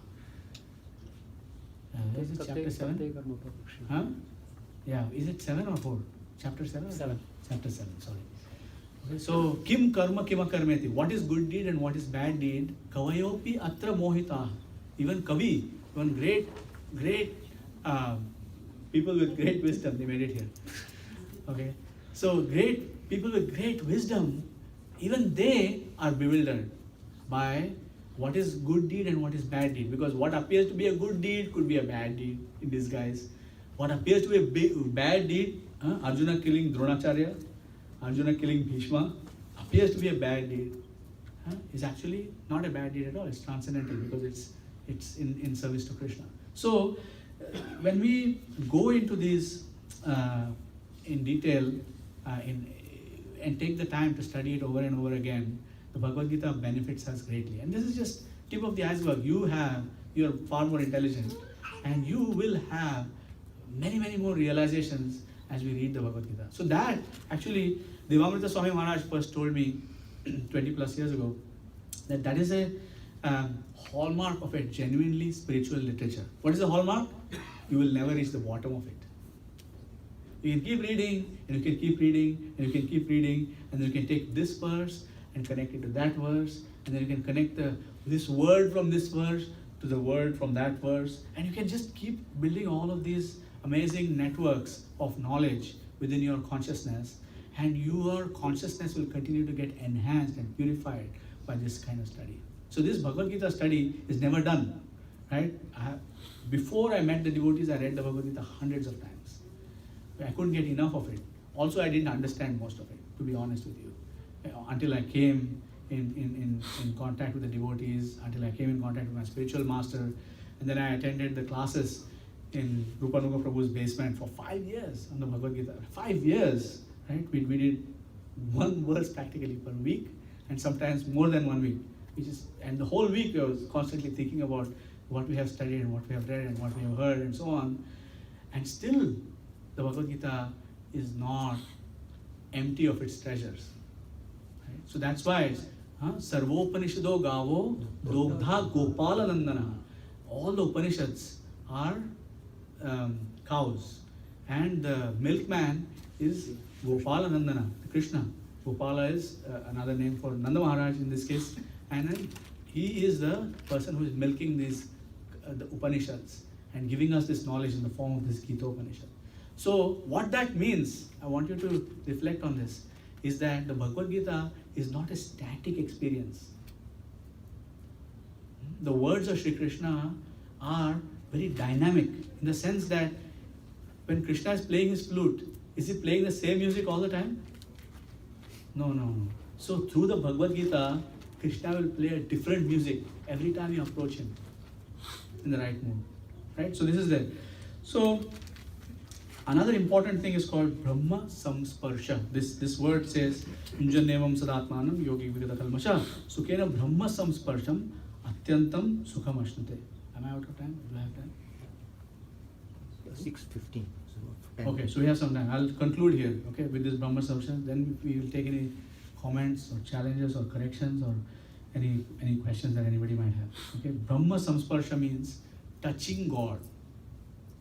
Is it chapter 7? Huh? Yeah, is it 7 or 4? Chapter 7? 7. Chapter 7, sorry. Okay, so, kim karma kim akarmeti. What is good deed and what is bad deed? Kavayopi atra mohita. Even Kavi, even great people with great wisdom, they made it here. Okay, so great people with great wisdom, even they are bewildered by what is good deed and what is bad deed. Because what appears to be a good deed could be a bad deed in disguise. What appears to be a bad deed, Arjuna killing Dronacharya, Arjuna killing Bhishma, appears to be a bad deed, is actually not a bad deed at all. It's transcendental because it's in service to Krishna. So when we go into these in detail and take the time to study it over and over again, the Bhagavad Gita benefits us greatly. And this is just tip of the iceberg. You're far more intelligent, and you will have many more realizations as we read the Bhagavad Gita. So that actually Devamrita Swami Maharaj first told me 20 plus years ago that is a hallmark of a genuinely spiritual literature. What is the hallmark? You will never reach the bottom of it. You can keep reading, and you can keep reading, and you can keep reading, and then you can take this verse and connect it to that verse, and then you can connect this word from this verse to the word from that verse, and you can just keep building all of these amazing networks of knowledge within your consciousness, and your consciousness will continue to get enhanced and purified by this kind of study. So this Bhagavad Gita study is never done, right? Before I met the devotees, I read the Bhagavad Gita hundreds of times. I couldn't get enough of it. Also, I didn't understand most of it, to be honest with you, until I came in contact with the devotees, until I came in contact with my spiritual master, and then I attended the classes in Rupanuga Prabhu's basement for 5 years on the Bhagavad Gita. 5 years, right? We did one verse practically per week, and sometimes more than 1 week. And the whole week I was constantly thinking about what we have studied and what we have read and what we have heard and so on. And still, the Bhagavad Gita is not empty of its treasures. Right? So that's why it's Sarvopanishado Gavo Dogdha Gopala Nandana. All the Upanishads are cows, and the milkman is Gopala Nandana, Krishna. Gopala is another name for Nanda Maharaj in this case, and then he is the person who is milking these the Upanishads and giving us this knowledge in the form of this Gita Upanishad. So what that means, I want you to reflect on this, is that the Bhagavad Gita is not a static experience. The words of Sri Krishna are very dynamic in the sense that when Krishna is playing his flute, is he playing the same music all the time? No. So through the Bhagavad Gita, Krishna will play a different music every time you approach him in the right mood. Right? So this is there. So another important thing is called Brahma Samsparsha. This word says Unjanevam Sadatmanam Yogi Vigata Kalmasha Sukhena Brahma Samsparsham Atyantam Sukham Ashnute. Am I out of time? Do I have time? 6:15. Okay, so we have some time. I'll conclude here, okay, with this Brahma Samsparsha. Then we will take any comments or challenges or corrections or any questions that anybody might have. Okay, Brahma Samsparsha means touching God,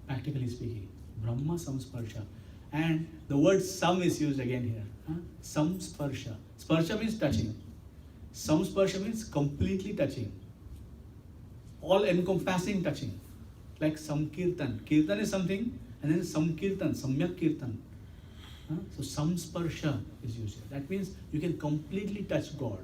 practically speaking. Brahma Samsparsha. And the word sam is used again here. Samsparsha. Sparsha means touching. Samsparsha means completely touching. All encompassing touching. Like Samkirtan. Kirtan is something, and then Samkirtan, Samyak Kirtan. So Samsparsha is used here. That means you can completely touch God.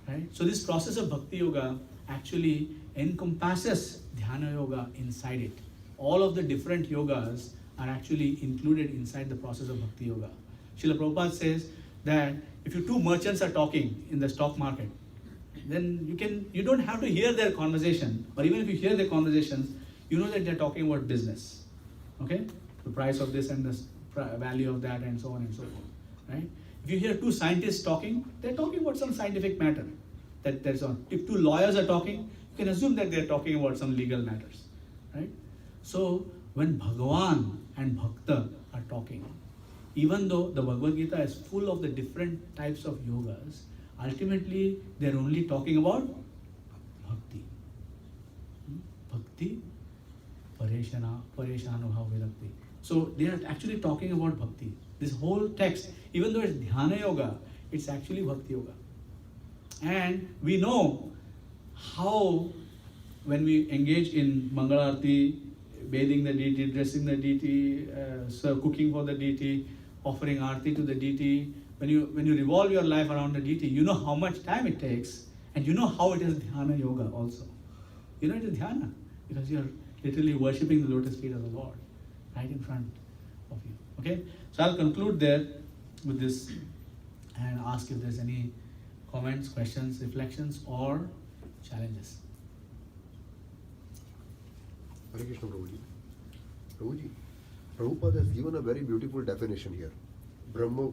Right? So this process of Bhakti Yoga actually encompasses Dhyana Yoga inside it. All of the different yogas are actually included inside the process of Bhakti Yoga. Srila Prabhupada says that if you two merchants are talking in the stock market, then you don't have to hear their conversation, or even if you hear their conversations, you know that they're talking about business. Okay? The price of this and the value of that and so on and so forth. Right? If you hear two scientists talking, they're talking about some scientific matter. That's on. If two lawyers are talking, you can assume that they're talking about some legal matters. Right? So when Bhagavan and Bhakta are talking, even though the Bhagavad Gita is full of the different types of yogas, ultimately they're only talking about Bhakti. Bhakti, Pareshanubhav Vidakti. So they are actually talking about Bhakti. This whole text, even though it's Dhyana Yoga, it's actually Bhakti Yoga. And we know how when we engage in Mangalarti, bathing the deity, dressing the deity, cooking for the deity, offering arti to the deity, when you revolve your life around the deity, you know how much time it takes, and you know how it is Dhyana Yoga also. You know it is Dhyana, because you are literally worshipping the lotus feet of the Lord right in front of you. Okay? So I'll conclude there with this and ask if there's any comments, questions, reflections, or challenges. Hare Krishna, Prabhuji. Prabhuji, Prabhupada has given a very beautiful definition here. Brahma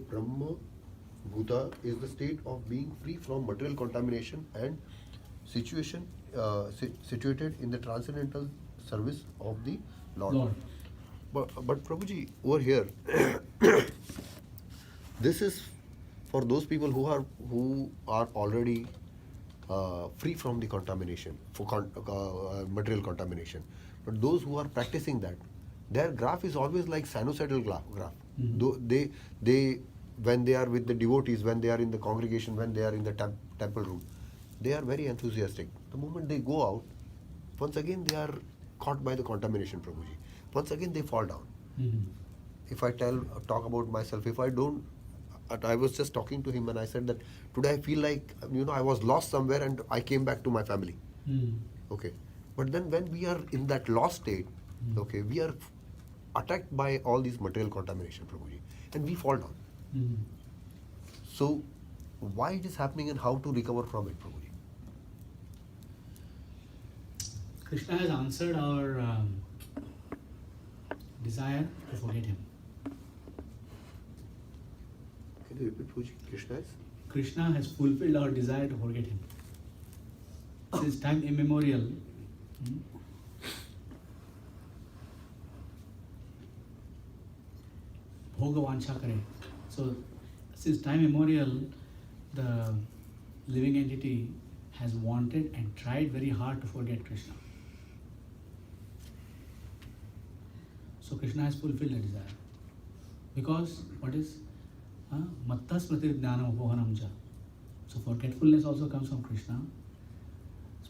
Bhuta is the state of being free from material contamination and situated in the transcendental service of the Lord. But Prabhuji, over here, this is for those people who are already free from the contamination, material contamination. But those who are practicing that, their graph is always like sinusoidal graph. Mm-hmm. They when they are with the devotees, when they are in the congregation, when they are in the temple room, they are very enthusiastic. The moment they go out, once again they are caught by the contamination, Prabhuji. Once again they fall down. Mm-hmm. If I talk about myself, if I don't, I was just talking to him and I said that today I feel like, I was lost somewhere and I came back to my family. Mm-hmm. Okay. But then when we are in that lost state, okay, we are attacked by all these material contamination, Prabhuji, and we fall down. Mm-hmm. So why it is happening and how to recover from it, Prabhuji? Krishna has answered our desire to forget him. Can you repeat, Prabhuji? Krishna has fulfilled our desire to forget him. Since time immemorial, Bhoga Vancha Kare. So, since time immemorial, the living entity has wanted and tried very hard to forget Krishna. So, Krishna has fulfilled the desire. Because, what is? Matta smriti jnanam upohanam cha. So, forgetfulness also comes from Krishna.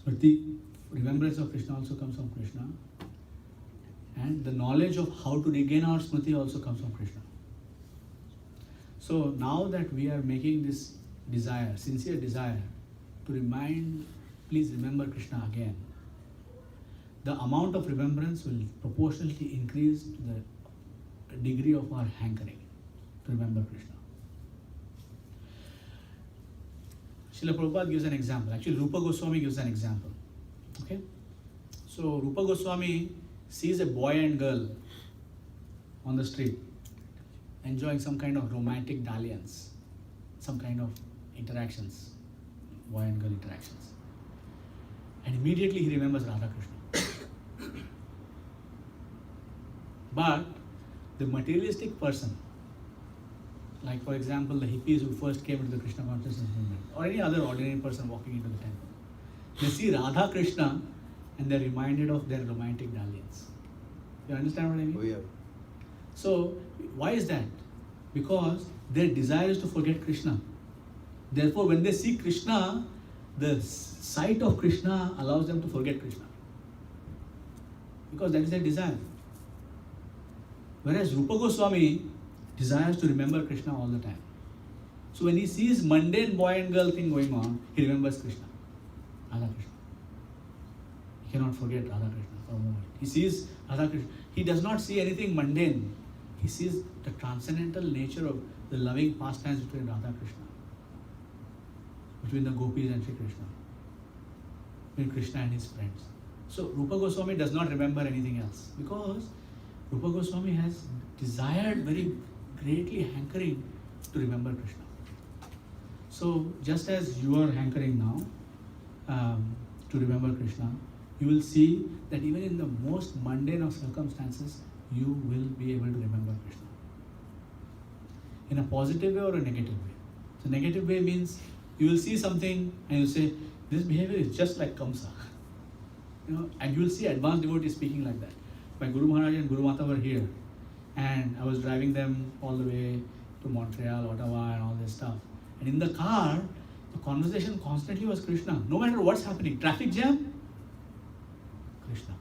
Smriti, remembrance of Krishna also comes from Krishna. And the knowledge of how to regain our smriti also comes from Krishna. So now that we are making this desire, sincere desire, to remind, please remember Krishna again, the amount of remembrance will proportionally increase to the degree of our hankering to remember Krishna. Srila Prabhupada gives an example. Actually, Rupa Goswami gives an example. Okay? So, Rupa Goswami sees a boy and girl on the street enjoying some kind of romantic dalliance, some kind of interactions, boy and girl interactions. And immediately he remembers Radha Krishna. But the materialistic person, like for example the hippies who first came into the Krishna consciousness movement, or any other ordinary person walking into the temple, they see Radha Krishna and they're reminded of their romantic dalliance. You understand what I mean? Oh yeah. So, why is that? Because their desire is to forget Krishna. Therefore, when they see Krishna, the sight of Krishna allows them to forget Krishna. Because that is their desire. Whereas Rupa Goswami desires to remember Krishna all the time. So when he sees mundane boy and girl thing going on, he remembers Krishna, Radha Krishna. He cannot forget Radha Krishna for a moment. He sees Radha Krishna. He does not see anything mundane. He sees the transcendental nature of the loving pastimes between Radha Krishna, between the gopis and Shri Krishna, between Krishna and his friends. So Rupa Goswami does not remember anything else because Rupa Goswami has desired very greatly hankering to remember Krishna. So just as you are hankering now to remember Krishna, you will see that even in the most mundane of circumstances, you will be able to remember Krishna. In a positive way or a negative way. So negative way means you will see something and you say, this behavior is just like Kamsa. And you will see advanced devotees speaking like that. My Guru Maharaj and Guru Mata were here, and I was driving them all the way to Montreal, Ottawa, and all this stuff. And in the car, the conversation constantly was Krishna. No matter what's happening, traffic jam, Krishna.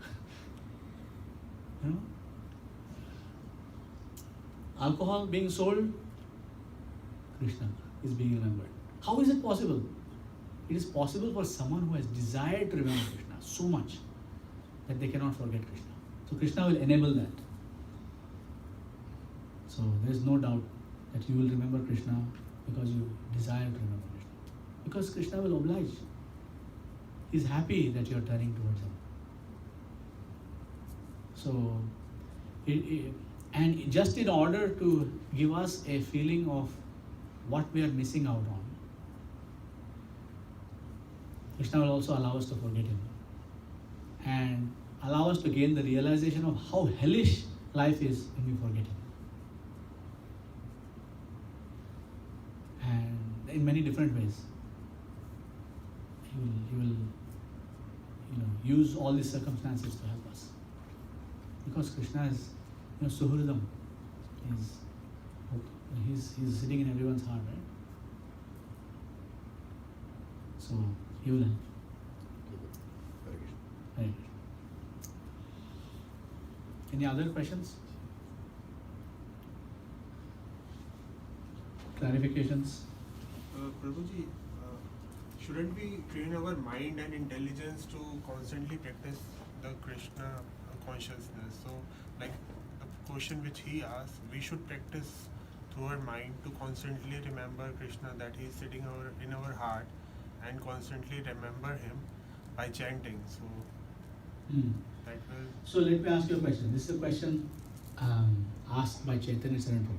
Alcohol being sold, Krishna is being remembered. How is it possible? It is possible for someone who has desired to remember Krishna so much that they cannot forget Krishna. So Krishna will enable that. So there is no doubt that you will remember Krishna because you desire to remember Krishna. Because Krishna will oblige. He is happy that you are turning towards him. So, and just in order to give us a feeling of what we are missing out on, Krishna will also allow us to forget him and allow us to gain the realization of how hellish life is when we forget him. And in many different ways. He will use all these circumstances to help us. Because Krishna is, Suhridam. He's sitting in everyone's heart, right? So he will help. Hare Krishna. Any other questions? Clarifications? Prabhuji, shouldn't we train our mind and intelligence to constantly practice the Krishna consciousness? So, like the question which he asked, we should practice through our mind to constantly remember Krishna, that he is sitting in our heart, and constantly remember him by chanting. So, that will. So let me ask you a question. This is a question asked by Chaitanya Prabhu.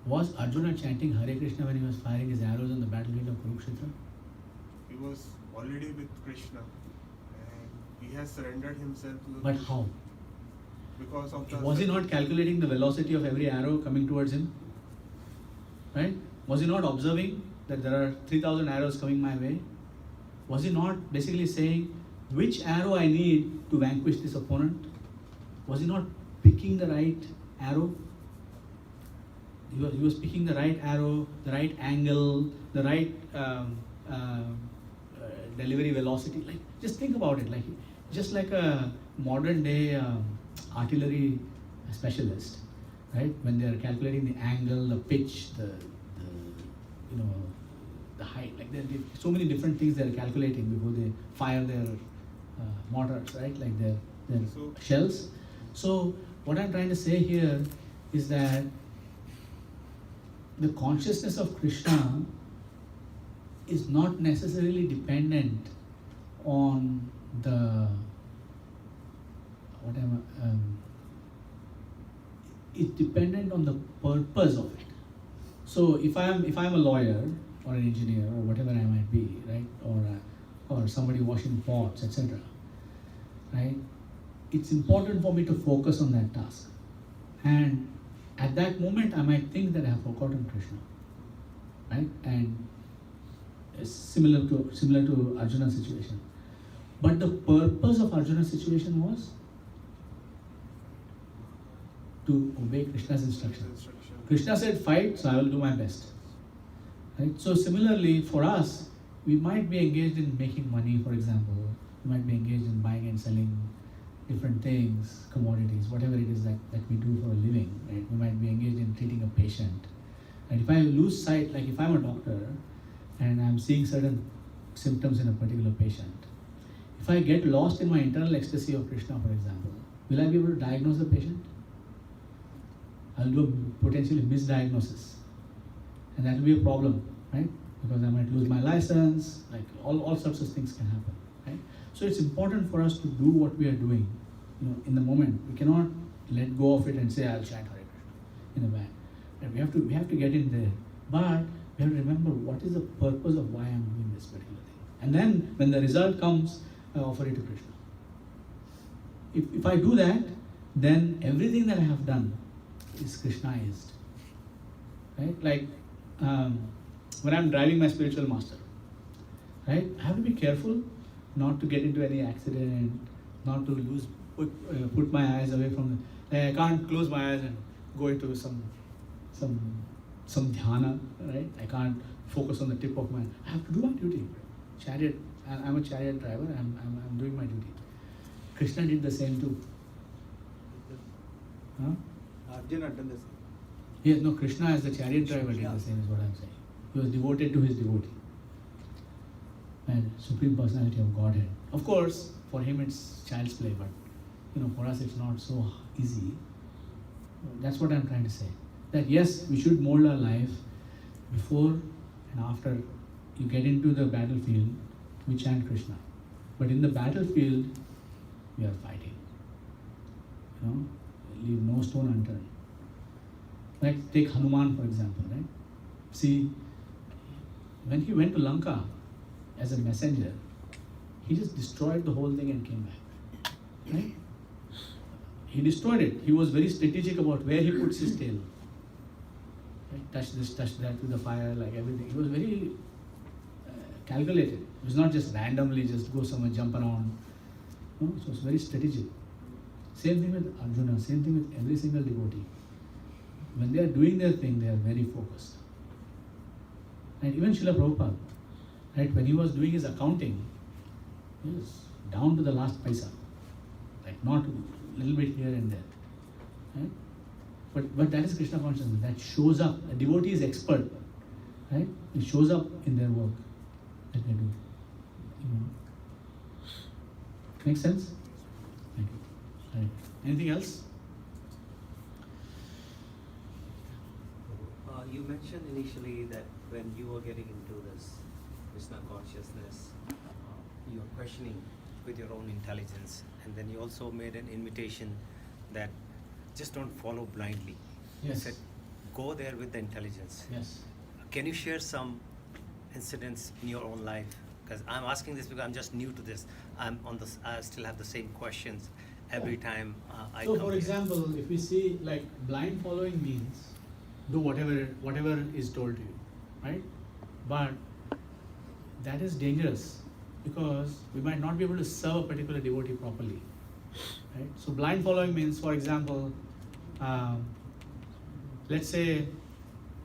Was Arjuna chanting Hare Krishna when he was firing his arrows on the battlefield of Kurukshetra? He was already with Krishna, and he has surrendered himself to the. But how? Because of the. Was he not calculating the velocity of every arrow coming towards him? Right? Was he not observing that there are 3,000 arrows coming my way? Was he not basically saying which arrow I need to vanquish this opponent? Was he not picking the right arrow? He was picking the right arrow, the right angle, the right delivery velocity. Like, just think about it. Like, just like a modern day artillery specialist, right? When they are calculating the angle, the pitch, the height. Like, there are so many different things they are calculating before they fire their mortars, right? Like their So- shells. So what I'm trying to say here is that the consciousness of Krishna is not necessarily dependent on the it's dependent on the purpose of it. So if I'm a lawyer or an engineer or whatever I might be, right, or somebody washing pots, etc., right, it's important for me to focus on that task. And at that moment, I might think that I have forgotten Krishna, right? And it's similar to Arjuna's situation. But the purpose of Arjuna's situation was to obey Krishna's instruction. Krishna said, fight, so I will do my best. Right? So similarly, for us, we might be engaged in making money, for example. We might be engaged in buying and selling different things, commodities, whatever it is that we do for a living. Right? We might be engaged in treating a patient. And if I lose sight, like if I'm a doctor and I'm seeing certain symptoms in a particular patient, if I get lost in my internal ecstasy of Krishna, for example, will I be able to diagnose the patient? I'll do a potentially misdiagnosis. And that will be a problem, right? Because I might lose my license, like all sorts of things can happen, right? So it's important for us to do what we are doing, in the moment. We cannot let go of it and say, I'll chant Hare Krishna in a bag. And we have to get in there. But we have to remember what is the purpose of why I'm doing this particular thing. And then when the result comes, I offer it to Krishna. If I do that, then everything that I have done is Krishnaized. Right? Like when I'm driving my spiritual master, right? I have to be careful not to get into any accident, not to put my eyes away from I can't close my eyes and go into some dhyana, right? I can't focus on the tip of my. I have to do my duty. Chariot. I'm a chariot driver. I'm doing my duty. Krishna did the same too. Huh? Arjuna done the same. Yes, no, Krishna as the chariot driver did the same is what I'm saying. He was devoted to his devotee. And Supreme Personality of Godhead. Of course, for him it's child's play, but for us it's not so easy. That's what I'm trying to say. That yes, we should mold our life before and after you get into the battlefield, we chant Krishna. But in the battlefield, we are fighting. Leave no stone unturned. Like take Hanuman for example, right? See, when he went to Lanka as a messenger, he just destroyed the whole thing and came back. Right? He destroyed it. He was very strategic about where he puts his tail. Right? Touch this, touch that with the fire, like everything. He was very calculated. It was not just randomly just go somewhere, jump around. No, it was very strategic. Same thing with Arjuna, same thing with every single devotee. When they are doing their thing, they are very focused. And even Srila Prabhupada, right, when he was doing his accounting, he was down to the last paisa. Like not a little bit here and there. Right? But that is Krishna consciousness. That shows up. A devotee is expert. Right? It shows up in their work that they do. Make sense? Thank you. Right. Anything else? You mentioned initially that when you were getting into this Krishna consciousness, you were questioning with your own intelligence, and then you also made an invitation that just don't follow blindly. Yes. You said, go there with the intelligence. Yes. Can you share some incidents in your own life? Because I'm asking this because I'm just new to this. I still have the same questions every time I come So for here. example, if we see like blind following means do whatever is told to you, right? But that is dangerous because we might not be able to serve a particular devotee properly, right? So blind following means, for example, let's say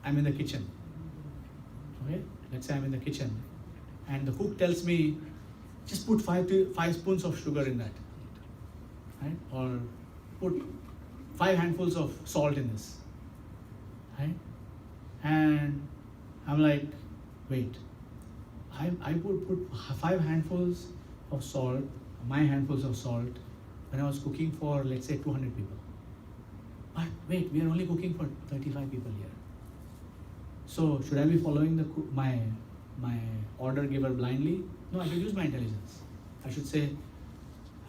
I'm in the kitchen, okay? Let's say I'm in the kitchen and the cook tells me, just put 5 spoons of sugar in that, right? Or put 5 handfuls of salt in this, right? And I'm like, wait, I would put 5 handfuls of salt my handfuls of salt when I was cooking for, let's say, 200 people. But wait, we are only cooking for 35 people here. So should I be following my order giver blindly? No, I should use my intelligence. I should say,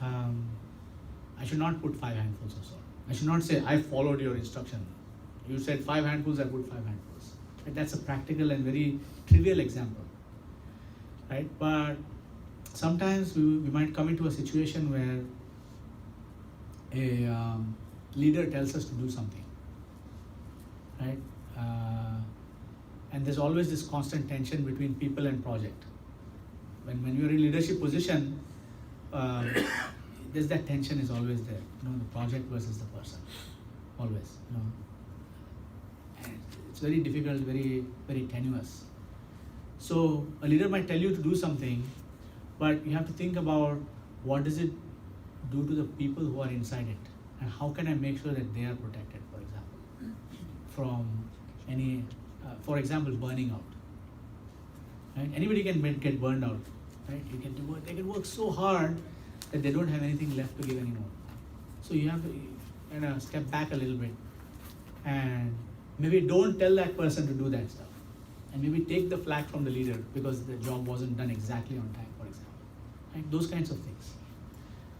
I should not put 5 handfuls of salt. I should not say, I followed your instruction. You said 5 handfuls, I put 5 handfuls. Right? That's a practical and very trivial example. Right? But sometimes we might come into a situation where a leader tells us to do something. Right? And there's always this constant tension between people and project. When you're in leadership position, there's that tension is always there. You know, the project versus the person, always. You know, and it's very difficult, very very tenuous. So a leader might tell you to do something, but you have to think about what does it do to the people who are inside it, and how can I make sure that they are protected, for example, from any, for example, burning out. Right? Anybody can get burned out. Right? They can work so hard that they don't have anything left to give anymore. So you have to kind of step back a little bit and maybe don't tell that person to do that stuff, and maybe take the flak from the leader because the job wasn't done exactly on time, for example. Right? Those kinds of things.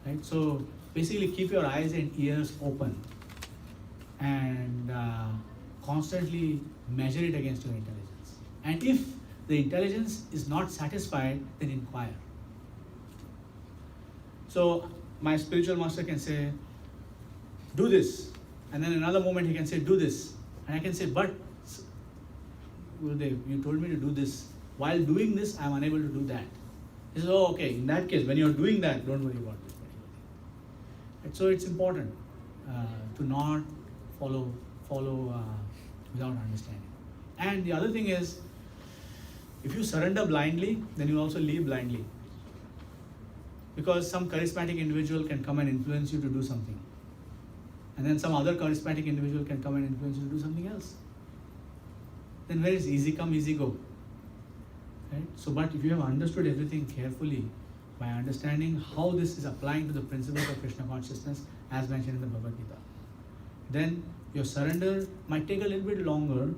Right? So basically keep your eyes and ears open and constantly measure it against your intelligence. And if the intelligence is not satisfied, then inquire. So my spiritual master can say, do this. And then another moment he can say, do this. And I can say, but Gurudev, you told me to do this. While doing this, I am unable to do that. He says, oh, okay, in that case, when you're doing that, don't worry about this particular thing. And so it's important to not follow without understanding. And the other thing is, if you surrender blindly, then you also leave blindly. Because some charismatic individual can come and influence you to do something. And then some other charismatic individual can come and influence you to do something else. Then where is easy come, easy go? Right? So, but if you have understood everything carefully, by understanding how this is applying to the principles of Krishna consciousness, as mentioned in the Bhagavad Gita, then your surrender might take a little bit longer,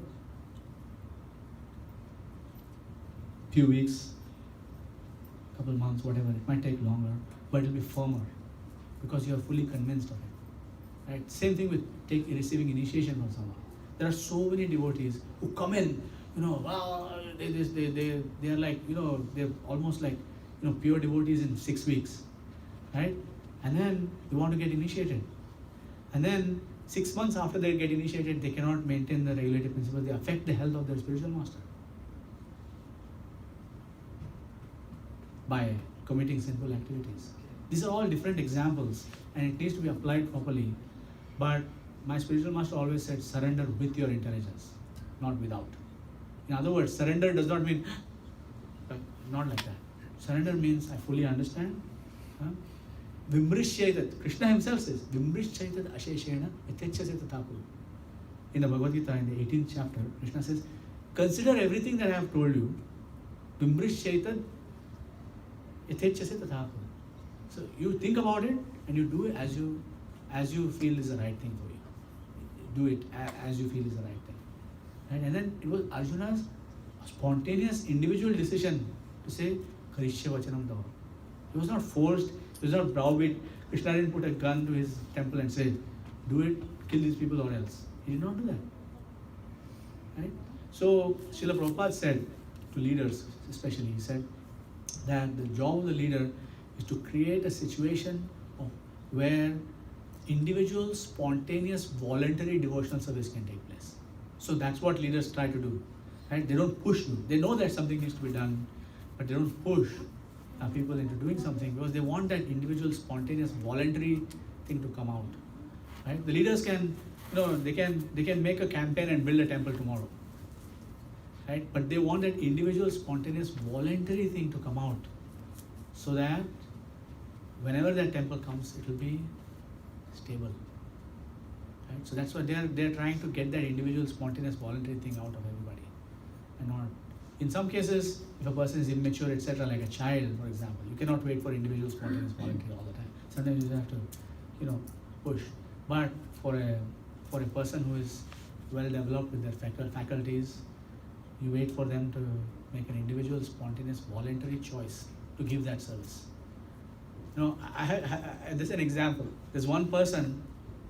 few weeks, couple months, whatever, it might take longer, but it will be firmer because you are fully convinced of it. Right? Same thing with receiving initiation from someone. There are so many devotees who come in, you know, wow, they are like, you know, they're almost like, you know, pure devotees in 6 weeks, right? And then they want to get initiated. And then 6 months after they get initiated, they cannot maintain the regulative principles. They affect the health of their spiritual master by committing sinful activities. These are all different examples, and it needs to be applied properly. But my spiritual master always said, surrender with your intelligence, not without. In other words, surrender does not mean, not like that. Surrender means I fully understand. Vimbrishchaitat, Krishna himself says, Vimbrishchaitat asheshena yatechase tathapu. In the Bhagavad Gita, in the 18th chapter, Krishna says, consider everything that I have told you. Vimbrishchaitat yatechase tathapu. So you think about it and you do it as you feel is the right thing for you. Do it as you feel is the right thing. Right? And then it was Arjuna's spontaneous individual decision to say, Karishya Vachanam Tava. He was not forced, he was not browbeat. Krishna didn't put a gun to his temple and say, do it, kill these people or else. He did not do that. Right? So Srila Prabhupada said to leaders, especially, he said that the job of the leader is to create a situation where individual, spontaneous, voluntary devotional service can take place. So that's what leaders try to do. Right? They don't push you. They know that something needs to be done, but they don't push people into doing something because they want that individual, spontaneous, voluntary thing to come out. Right? The leaders can, you know, they can make a campaign and build a temple tomorrow. Right? But they want that individual, spontaneous, voluntary thing to come out, so that whenever that temple comes, it will be stable. Right? So that's why they're trying to get that individual, spontaneous, voluntary thing out of everybody, and not In some cases, if a person is immature, etc., like a child, for example, you cannot wait for individual spontaneous voluntary all the time. Sometimes you have to, push. But for a person who is well developed with their faculties, you wait for them to make an individual spontaneous voluntary choice to give that service. This is an example. There's one person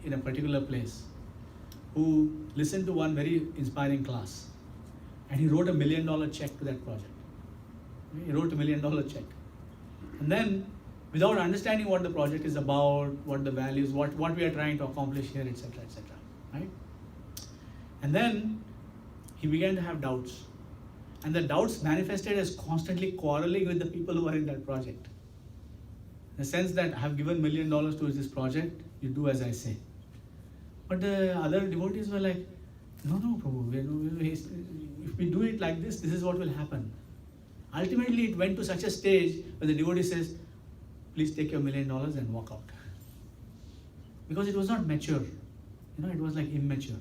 in a particular place who listened to one very inspiring class, and he wrote $1 million check to that project. He wrote $1 million check. And then, without understanding what the project is about, what the values, what we are trying to accomplish here, etc., right? And then, he began to have doubts. And the doubts manifested as constantly quarreling with the people who are in that project. In the sense that I have given $1 million towards this project, you do as I say. But the other devotees were like, no, Prabhu, if we do it like this is what will happen. Ultimately, it went to such a stage where the devotee says, please take your $1 million and walk out. Because it was not mature. It was like immature.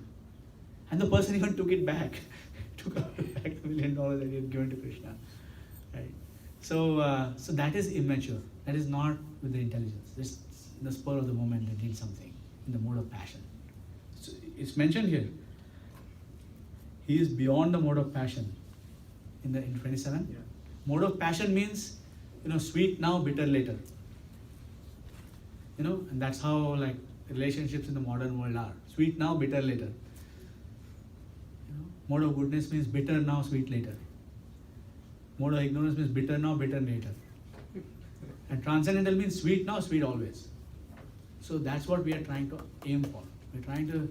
And the person even took it back. Took back the $1 million that he had given to Krishna. Right? So that is immature. That is not with the intelligence. This the spur of the moment they did something in the mode of passion. So it's mentioned here. He is beyond the mode of passion. In 27. Yeah. Mode of passion means, sweet now, bitter later. And that's how relationships in the modern world are. Sweet now, bitter later. Mode of goodness means bitter now, sweet later. Mode of ignorance means bitter now, bitter later. And transcendental means sweet now, sweet always. So that's what we are trying to aim for. We're trying to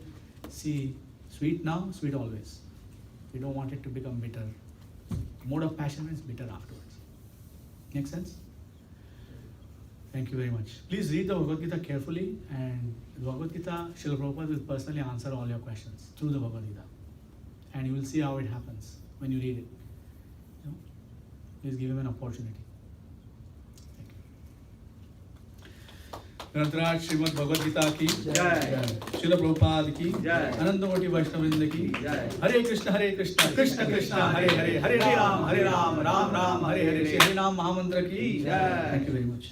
see sweet now, sweet always. We don't want it to become bitter. Mode of passion means bitter afterwards. Make sense? Thank you very much. Please read the Bhagavad Gita carefully, and the Bhagavad Gita, Srila Prabhupada will personally answer all your questions through the Bhagavad Gita. And you will see how it happens when you read it. Please give him an opportunity. ग्रंथराज Shrimad Bhagavad Gita की जय, श्रील प्रभुपाद की जय, अनंत कोटि वैष्णववृंद की जय। हरे कृष्ण कृष्ण कृष्ण हरे हरे, हरे राम राम राम हरे हरे, श्री हरि नाम महामंत्र की जय। Thank you very much.